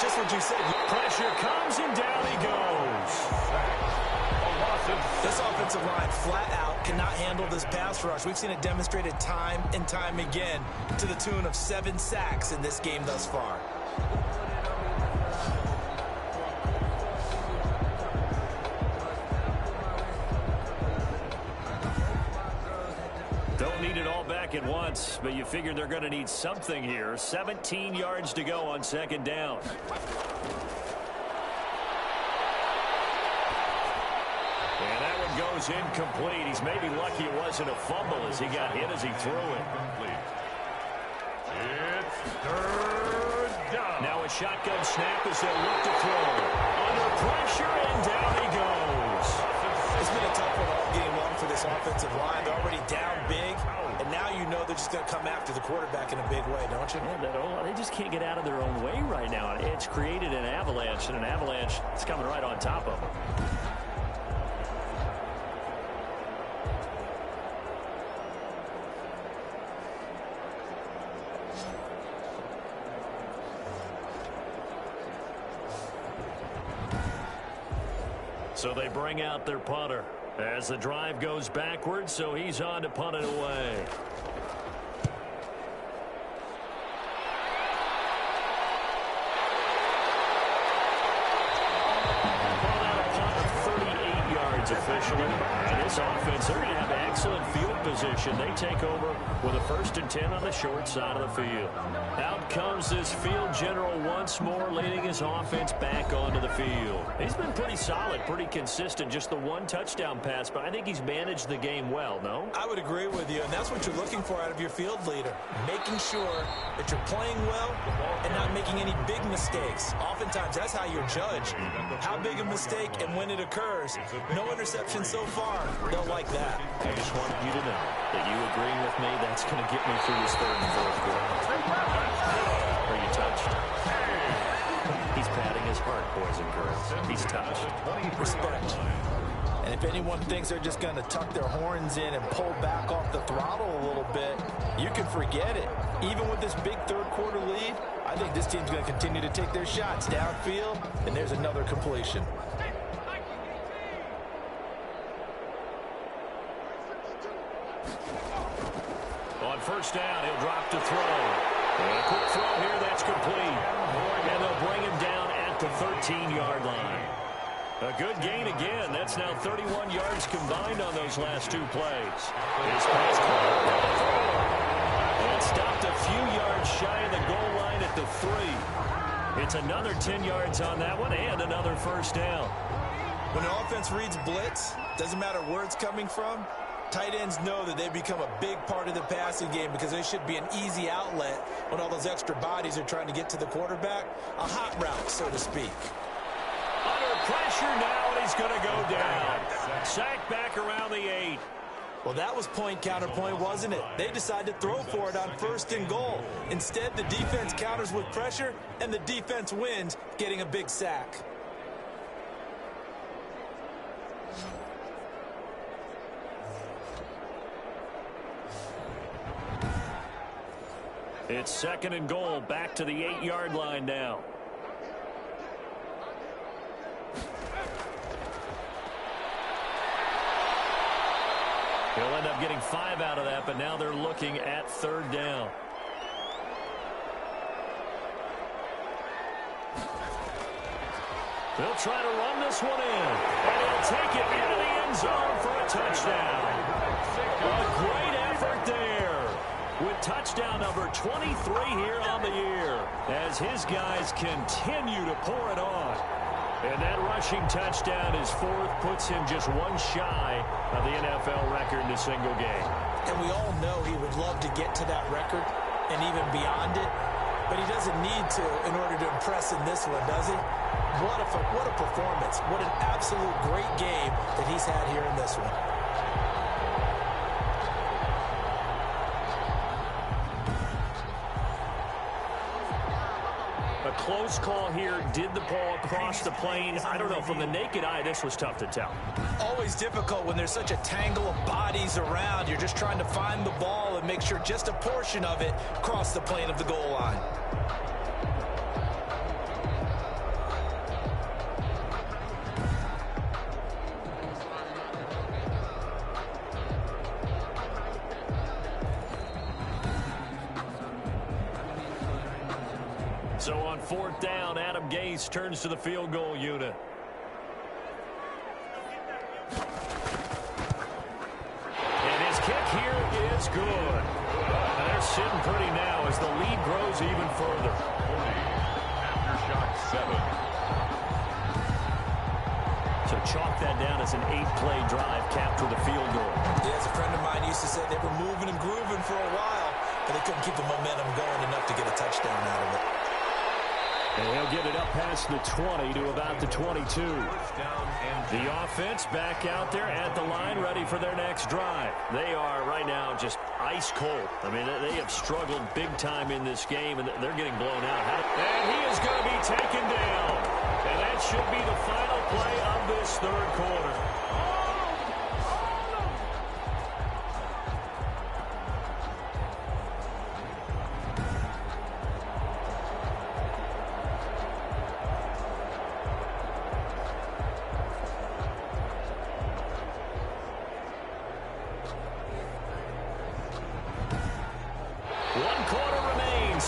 just what you said.
Pressure comes and down he goes.
This offensive line flat out cannot handle this pass rush. We've seen it demonstrated time and time again to the tune of 7 sacks in this game thus far.
Don't need it all back at once, but you figure they're going to need something here. 17 yards to go on 2nd down. And that one goes incomplete. He's maybe lucky it wasn't a fumble as he got hit as he threw it.
It's 3rd down.
Now a shotgun snap as they'll look to throw. Under pressure, and down he goes.
It's been a tough one all game long for this offensive line. They're already down big, and now you know they're just going to come after the quarterback in a big way, don't you?
Yeah, they just can't get out of their own way right now. It's created an avalanche, and an avalanche is coming right on top of them. So they bring out their punter as the drive goes backwards, so he's on to punt it away. Officially. And this offense, they're going to have excellent field position. They take over with a 1st and 10 on the short side of the field. Out comes this field general once more, leading his offense back onto the field. He's been pretty solid, pretty consistent, just the 1 touchdown pass, but I think he's managed the game well, no?
I would agree with you, and that's what you're looking for out of your field leader, making sure that you're playing well and not making any big mistakes. Oftentimes, that's how you're judged. How big a mistake and when it occurs. No interception so far. They'll like that.
I just wanted you to know that you agreeing with me, that's going to get me through this 3rd and 4th quarter. Are you touched? He's patting his heart, boys and girls. He's touched.
Respect. And if anyone thinks they're just going to tuck their horns in and pull back off the throttle a little bit, you can forget it. Even with this big 3rd quarter lead, I think this team's going to continue to take their shots downfield, and there's another completion.
On 1st down, he'll drop to throw. And a quick throw here, that's complete. And they'll bring him down at the 13-yard line. A good gain again. That's now 31 yards combined on those last 2 plays. His pass and stopped a few yards shy of the goal line at the 3. It's another 10 yards on that one and another 1st down.
When the offense reads blitz, doesn't matter where it's coming from, tight ends know that they've become a big part of the passing game because they should be an easy outlet when all those extra bodies are trying to get to the quarterback. A hot route, so to speak.
Under pressure now, and he's going to go down. Sacked back around the 8.
Well, that was point counterpoint, wasn't it? They decided to throw for it on 1st and goal. Instead, the defense counters with pressure, and the defense wins, getting a big sack.
It's 2nd and goal, back to the 8-yard line now. He'll end up getting 5 out of that, but now they're looking at 3rd down. They'll try to run this one in, and he'll take it into the end zone for a touchdown. A great effort there, with touchdown number 23 here on the year, as his guys continue to pour it on. And that rushing touchdown is 4th, puts him just one shy of the NFL record in a single game.
And we all know he would love to get to that record and even beyond it, but he doesn't need to in order to impress in this one, does he? What a performance. What an absolute great game that he's had here in this one.
A close call here. Did the ball cross the plane? I don't know. From the naked eye, this was tough to tell.
Always difficult when there's such a tangle of bodies around. You're just trying to find the ball and make sure just a portion of it crossed the plane of the goal line.
So on 4th down, Adam Gase turns to the field goal unit. And his kick here is good. And they're sitting pretty now as the lead grows even further.
40, aftershock 7.
So chalk that down as an 8-play drive capped with a field goal.
Yeah, as a friend of mine used to say, they were moving and grooving for a while, but they couldn't keep the momentum going enough to get a touchdown out of it.
And he'll get it up past the 20 to about the 22. The offense back out there at the line, ready for their next drive. They are right now just ice cold. I mean, they have struggled big time in this game, and they're getting blown out. And he is going to be taken down. And that should be the final play of this 3rd quarter.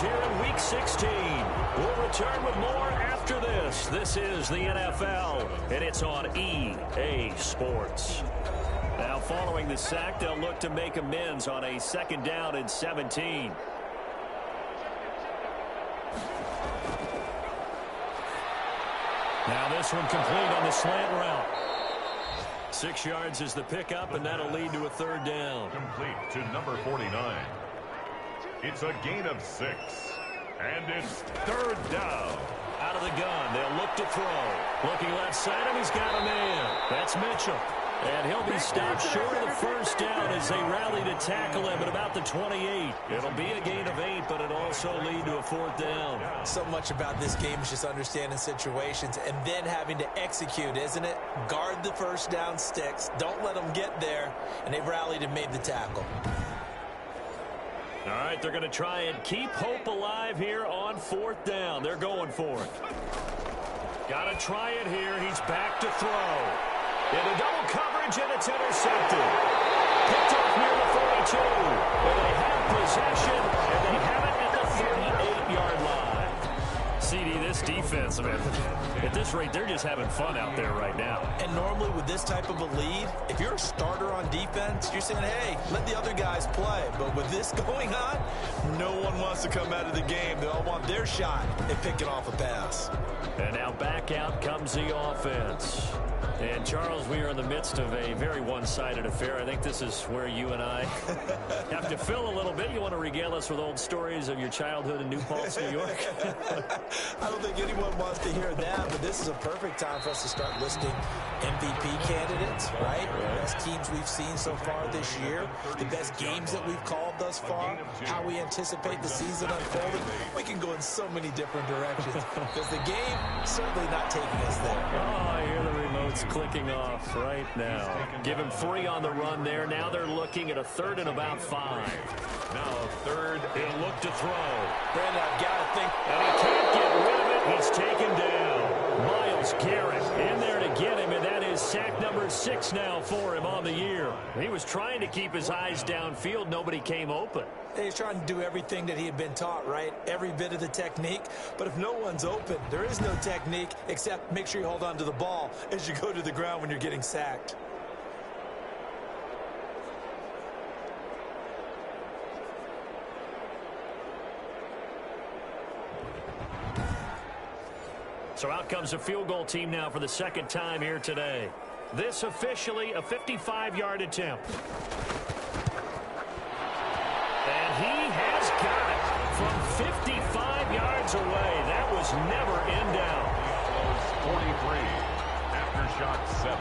Here in Week 16. We'll return with more after this. This is the NFL, and it's on EA Sports. Now, following the sack, they'll look to make amends on a 2nd down and 17. Now this one complete on the slant route. 6 yards is the pickup, and that'll lead to a 3rd down.
Complete to number 49. It's a gain of 6. And it's 3rd down.
Out of the gun. They'll look to throw. Looking left side, and he's got a man. That's Mitchell. And he'll be stopped short of the 1st down as they rally to tackle him at about the 28. It'll be a gain of 8, but it'll also lead to a 4th down.
So much about this game is just understanding situations and then having to execute, isn't it? Guard the 1st down sticks. Don't let them get there. And they've rallied and made the tackle.
All right, they're going to try and keep hope alive here on 4th down. They're going for it. Got to try it here. He's back to throw. Into double coverage, and it's intercepted. Picked up near the 42. And they have possession, and they have it at the 38-yard line. CD, this defense, I mean, at this rate, they're just having fun out there right now.
And normally with this type of a lead, if you're a starter on defense, you're saying, hey, let the other guys play. But with this going on, no one wants to come out of the game. They all want their shot at picking off a pass.
And now back out comes the offense. And, Charles, we are in the midst of a very one-sided affair. I think this is where you and I have to fill a little bit. You want to regale us with old stories of your childhood in New Paltz, New York?
I don't think anyone wants to hear that, but this is a perfect time for us to start listing MVP candidates, right? The best teams we've seen so far this year, the best games that we've called thus far, how we anticipate the season unfolding. We can go in so many different directions because the game certainly not taking us there.
Oh, I hear the remote's clicking off right now. Give him 3 on the run there. Now they're looking at a 3rd and about 5.
Now 3rd,
He'll look to throw.
Brandon, I've got to think.
And he can't get rid of it. He's taken down. Myles Garrett in there to get him, and that is sack number 6 now for him on the year. He was trying to keep his eyes downfield. Nobody came open.
He's trying to do everything that he had been taught, right? Every bit of the technique. But if no one's open, there is no technique except make sure you hold on to the ball as you go to the ground when you're getting sacked.
So out comes a field goal team now for the 2nd time here today. This officially a 55-yard attempt. And he has got it from 55 yards away. That was never in doubt.
43. Aftershock 7.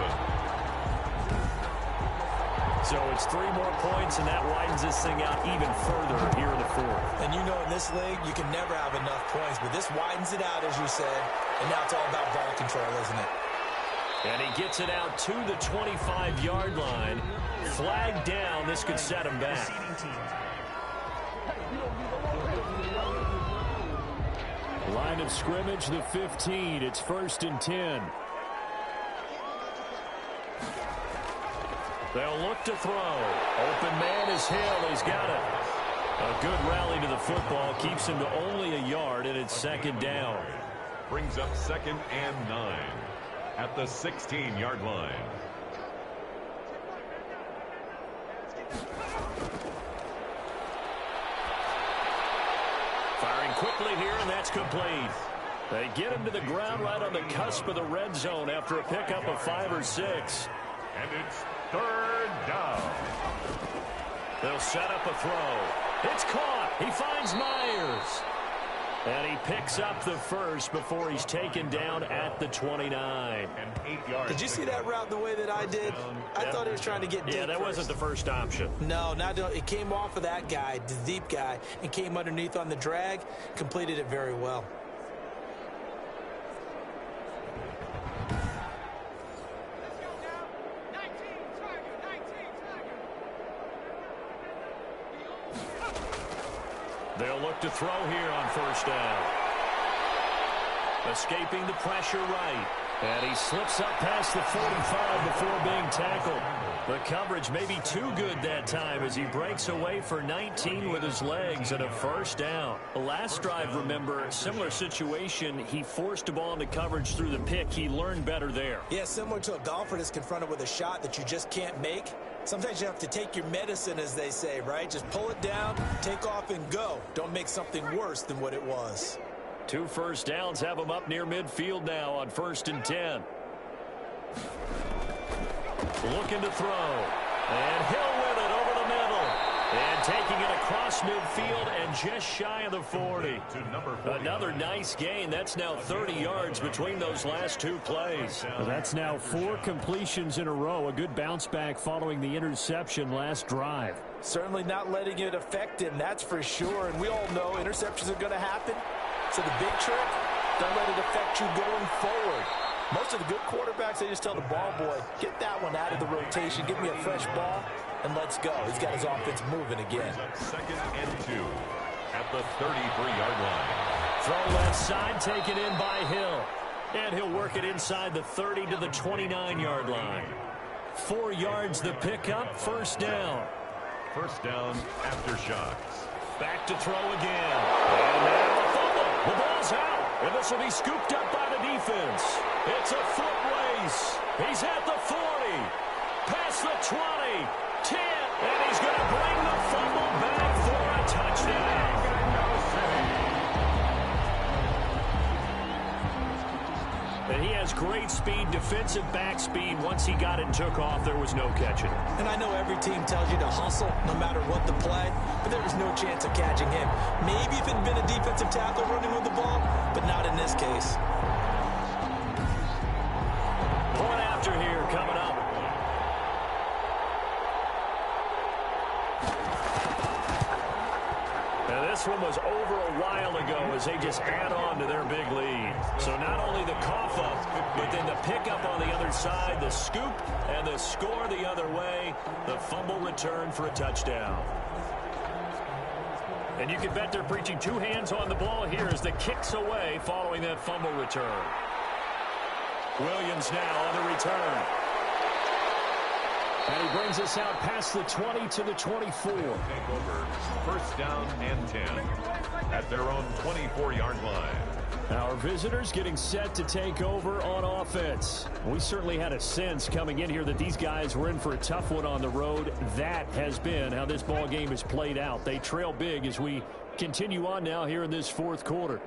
So it's 3 more points, and that widens this thing out even further here in the 4th.
And you know in this league, you can never have enough points, but this widens it out, as you said, and now it's all about ball control, isn't it?
And he gets it out to the 25-yard line. Flag down. This could set him back. Line of scrimmage, the 15. It's 1st and 10. They'll look to throw. Open man is Hill. He's got it. A good rally to the football. Keeps him to only a yard, and it's 2nd down.
Brings up 2nd and 9 at the 16-yard line.
Firing quickly here, and that's complete. They get him to the ground right on the cusp of the red zone after a pickup of 5 or 6.
And it's 3rd down.
They'll set up a throw. It's caught. He finds Myers. And he picks up the 1st before he's taken down at the 29.
And 8 yards.
Did you see that route the way that I did? I thought he was trying to get deep.
Yeah, that wasn't the first option.
No, it came off of that guy, the deep guy, and came underneath on the drag, completed it very well.
They'll look to throw here on 1st down. Escaping the pressure right. And he slips up past the 45 before being tackled. The coverage may be too good that time as he breaks away for 19 with his legs and a 1st down. The last drive, remember, similar situation. He forced a ball into coverage through the pick. He learned better there.
Yeah, similar to a golfer that's confronted with a shot that you just can't make. Sometimes you have to take your medicine, as they say, right? Just pull it down, take off, and go. Don't make something worse than what it was.
2 first downs have him up near midfield now on 1st and 10. Looking to throw. And Hill with it over the middle. And taking it across midfield and just shy of the 40. Another nice gain. That's now 30 yards between those last 2 plays.
That's now 4 completions in a row. A good bounce back following the interception last drive.
Certainly not letting it affect him, that's for sure. And we all know interceptions are going to happen. So the big trick, don't let it affect you going forward. Most of the good quarterbacks, they just tell the ball boy, get that one out of the rotation, give me a fresh ball, and let's go. He's got his offense moving again.
2nd and 2 at the 33-yard line.
Throw left side, taken in by Hill. And he'll work it inside the 30 to the 29-yard line. 4 yards the pickup, 1st down.
1st down after shocks.
Back to throw again. And now a fumble. The ball's out. And this will be scooped up by the defense. It's a foot race. He's at the 40. Past the 20. 10. And he's going to bring the fumble back for a touchdown. And he has great speed, defensive back speed. Once he got it and took off, there was no catching.
And I know every team tells you to hustle no matter what the play, but there was no chance of catching him. Maybe if it had been a defensive tackle running with the ball, but not in this case.
after here coming up.
And this one was over a while ago as they just add on to their big lead. So not only the cough up, but then the pickup on the other side, the scoop, and the score the other way. The fumble return for a touchdown. And you can bet they're preaching two hands on the ball here as the kicks away following that fumble return. Williams now on the return.
And he brings us out past the 20 to the 24.
Take over first down and 10 at their own 24-yard line.
Our visitors getting set to take over on offense. We certainly had a sense coming in here that these guys were in for a tough one on the road. That has been how this ball game has played out. They trail big as we continue on now here in this fourth quarter.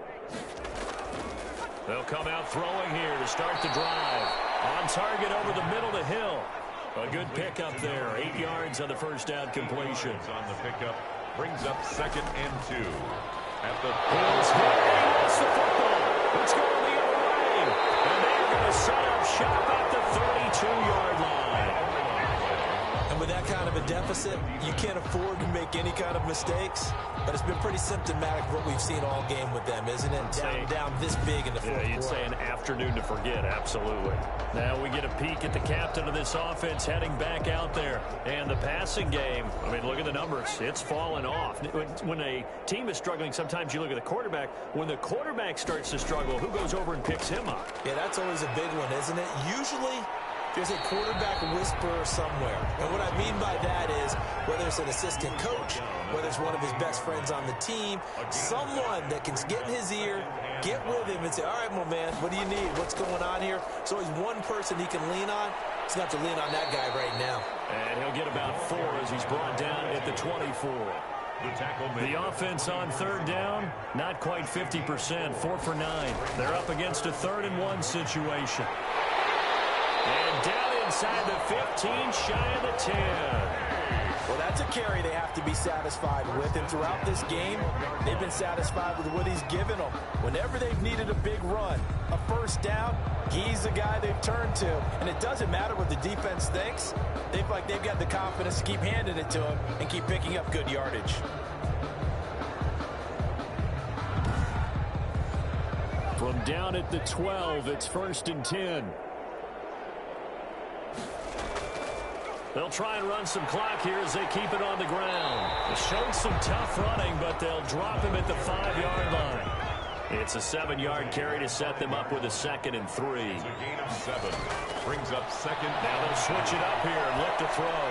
They'll come out throwing here to start the drive. On target over the middle to Hill. A good pickup there. 8 yards on the first down completion.
On the pickup brings up 2nd and 2. At the
Hill's hit, and he lost the football. It's going the other way. And they're going to set up shop at the 32-yard line.
And with that kind of a deficit, you can't afford to make any kind of mistakes. But it's been pretty symptomatic of what we've seen all game with them, isn't it? Down this big in the fourth quarter.
You'd say an afternoon to forget, absolutely. Now we get a peek at the captain of this offense heading back out there. And the passing game, I mean, look at the numbers. It's fallen off. When a team is struggling, sometimes you look at the quarterback. When the quarterback starts to struggle, who goes over and picks him up?
Yeah, that's always a big one, isn't it? Usually there's a quarterback whisperer somewhere. And what I mean by that is whether it's an assistant coach, whether it's one of his best friends on the team, someone that can get in his ear, get with him and say, all right, my man, what do you need? What's going on here? So he's one person he can lean on. He's going to have to lean on that guy right now.
And he'll get about 4 as he's brought down at the 24. The offense on third down, not quite 50%, 4 for 9. They're up against a 3rd and 1 situation. And down inside the 15, shy of the 10.
Well, that's a carry they have to be satisfied with. And throughout this game, they've been satisfied with what he's given them. Whenever they've needed a big run, a first down, he's the guy they've turned to. And it doesn't matter what the defense thinks. They feel like they've got the confidence to keep handing it to him and keep picking up good yardage.
From down at the 12, it's 1st and 10.
They'll try and run some clock here as they keep it on the ground. They showed some tough running, but they'll drop him at the 5-yard line. It's a 7-yard carry to set them up with a 2nd and 3.
It's a gain of 7. Brings up 2nd.
Now they'll switch it up here and look to throw.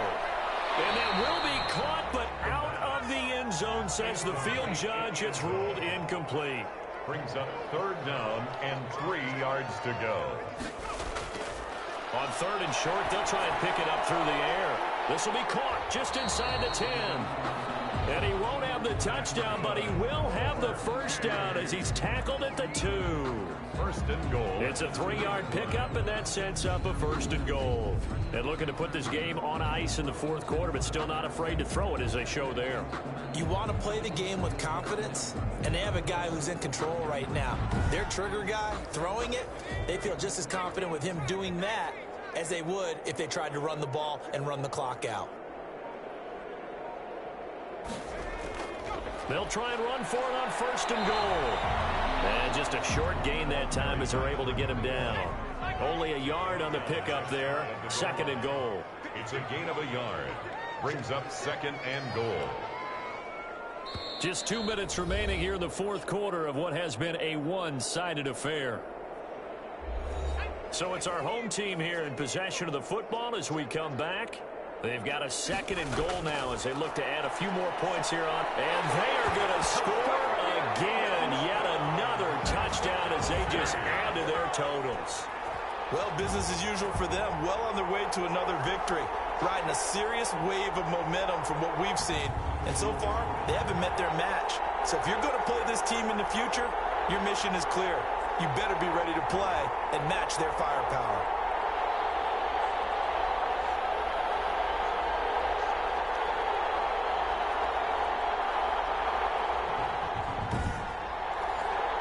And that will be caught, but out of the end zone, says the field judge. It's ruled incomplete.
Brings up 3rd down and 3 yards to go.
On 3rd and short, they'll try and pick it up through the air. This will be caught just inside the 10. And he won't have the touchdown, but he will have the first down as he's tackled at the 2.
1st and goal.
It's a 3-yard pickup, and that sets up a 1st and goal. And looking to put this game on ice in the fourth quarter, but still not afraid to throw it as they show there.
You want to play the game with confidence, and they have a guy who's in control right now. Their trigger guy, throwing it, they feel just as confident with him doing that as they would if they tried to run the ball and run the clock out.
They'll try and run for it on 1st and goal. And just a short gain that time as they're able to get him down. Only a yard on the pickup there. 2nd and goal.
It's a gain of a yard. Brings up 2nd and goal.
Just 2 minutes remaining here in the fourth quarter of what has been a one-sided affair.
So it's our home team here in possession of the football as we come back. They've got a 2nd and goal now as they look to add a few more points here on. And they are going to score again. Yet another touchdown as they just add to their totals.
Well, business as usual for them. Well on their way to another victory. Riding a serious wave of momentum from what we've seen. And so far, they haven't met their match. So if you're going to play this team in the future, your mission is clear. You better be ready to play and match their firepower.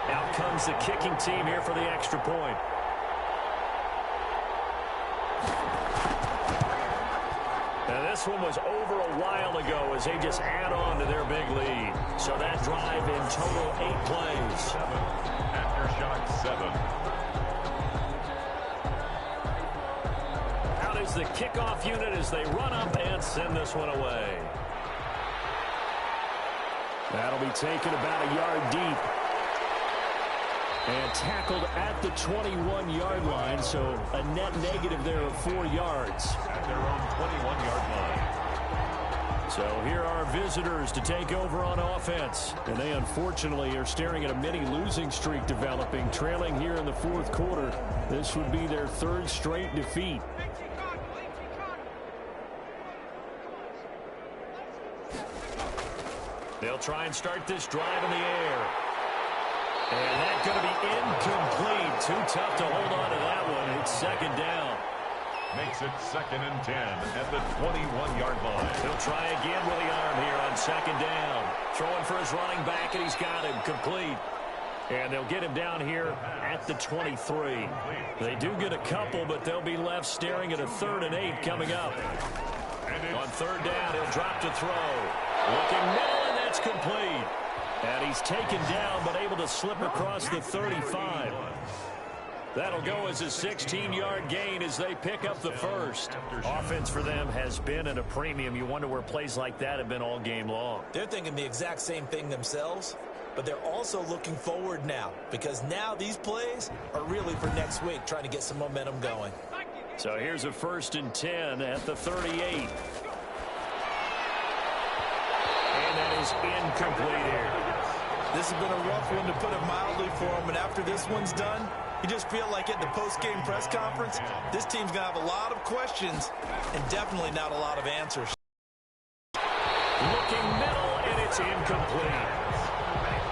Out comes the kicking team here for the extra point.
this one was over a while ago as they just add on to their big lead. So that drive in total 8 plays.
Aftershock 7.
Out is the kickoff unit as they run up and send this one away. That'll be taken about a yard deep. And tackled at the 21-yard line, so a net negative there of 4 yards.
At their own 21-yard line.
So here are visitors to take over on offense. And they unfortunately are staring at a mini losing streak developing, trailing here in the 4th quarter. This would be their 3rd straight defeat. They'll try and start this drive in the air. And that's going to be incomplete. Too tough to hold on to that one. It's 2nd down.
Makes it 2nd and 10 at the 21-yard line.
He'll try again with the arm here on 2nd down. Throwing for his running back, and he's got him complete. And they'll get him down here at the 23. They do get a couple, but they'll be left staring at a 3rd and 8 coming up. On 3rd down, he'll drop to throw. Looking middle, and that's complete. And he's taken down, but able to slip across the 35. That'll go as a 16-yard gain as they pick up the 1st. Offense for them has been at a premium. You wonder where plays like that have been all game long.
They're thinking the exact same thing themselves, but they're also looking forward now, because now these plays are really for next week, trying to get some momentum going.
So here's a 1st and 10 at the 38. And that is incomplete here.
This has been a rough one, to put it mildly, for them. And after this one's done, you just feel like at the post-game press conference, this team's going to have a lot of questions and definitely not a lot of answers.
Looking middle, and it's incomplete.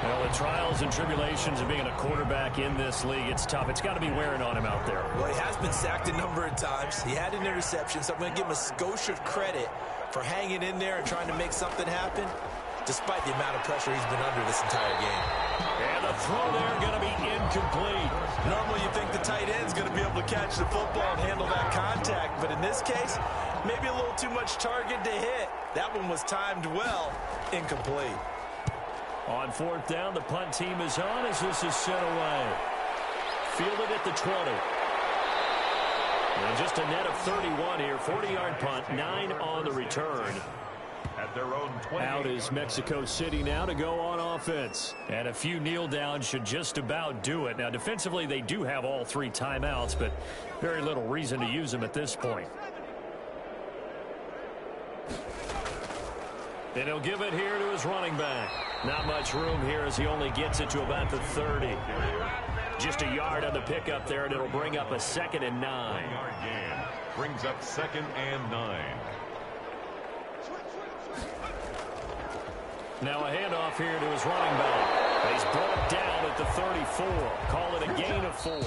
Well, the trials and tribulations of being a quarterback in this league, it's tough. It's got to be wearing on him out there.
Well, he has been sacked a number of times. He had an interception, so I'm going to give him a skosh of credit for hanging in there and trying to make something happen, despite the amount of pressure he's been under this entire game.
And the throw there going to be incomplete.
Normally you think the tight end's going to be able to catch the football and handle that contact, but in this case, maybe a little too much target to hit. That one was timed well. Incomplete.
On 4th down, the punt team is on as this is sent away. Fielded at the 20. And just a net of 31 here. 40-yard punt, 9 on the return.
At their own 20.
Out is Mexico City now to go on offense. And a few kneel downs should just about do it. Now, defensively, they do have all 3 timeouts, but very little reason to use them at this point. And he'll give it here to his running back. Not much room here as he only gets it to about the 30. Just a yard on the pickup there, and it'll bring up a 2nd and 9.
1-yard gain. Brings up 2nd and 9.
Now a handoff here to his running back. He's brought down at the 34. Call it a gain of 4.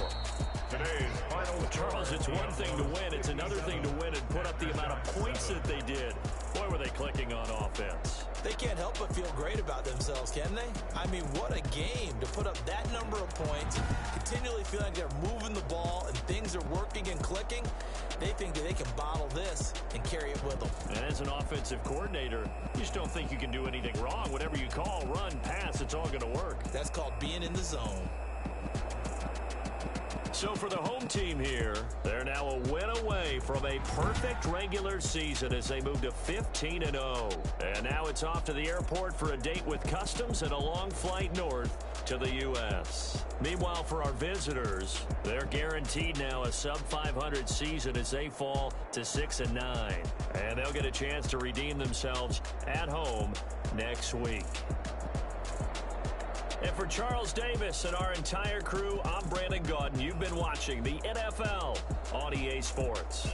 Today's final.
Charles, it's one thing to win. It's another thing to win and put up the amount of points that they did. Boy, were they clicking on offense.
They can't help but feel great about themselves, can they? I mean, what a game to put up that number of points, continually feeling like they're moving the ball and things are working and clicking. They think that they can bottle this and carry it with them.
And as an offensive coordinator, you just don't think you can do anything wrong. Whatever you call, run, pass, it's all going to work.
That's called being in the zone.
So for the home team here, they're now a win away from a perfect regular season as they move to 15-0. And now it's off to the airport for a date with Customs and a long flight north to the U.S. Meanwhile, for our visitors, they're guaranteed now a sub-500 season as they fall to 6-9. And they'll get a chance to redeem themselves at home next week. And for Charles Davis and our entire crew, I'm Brandon Gaudin. You've been watching the NFL on EA Sports.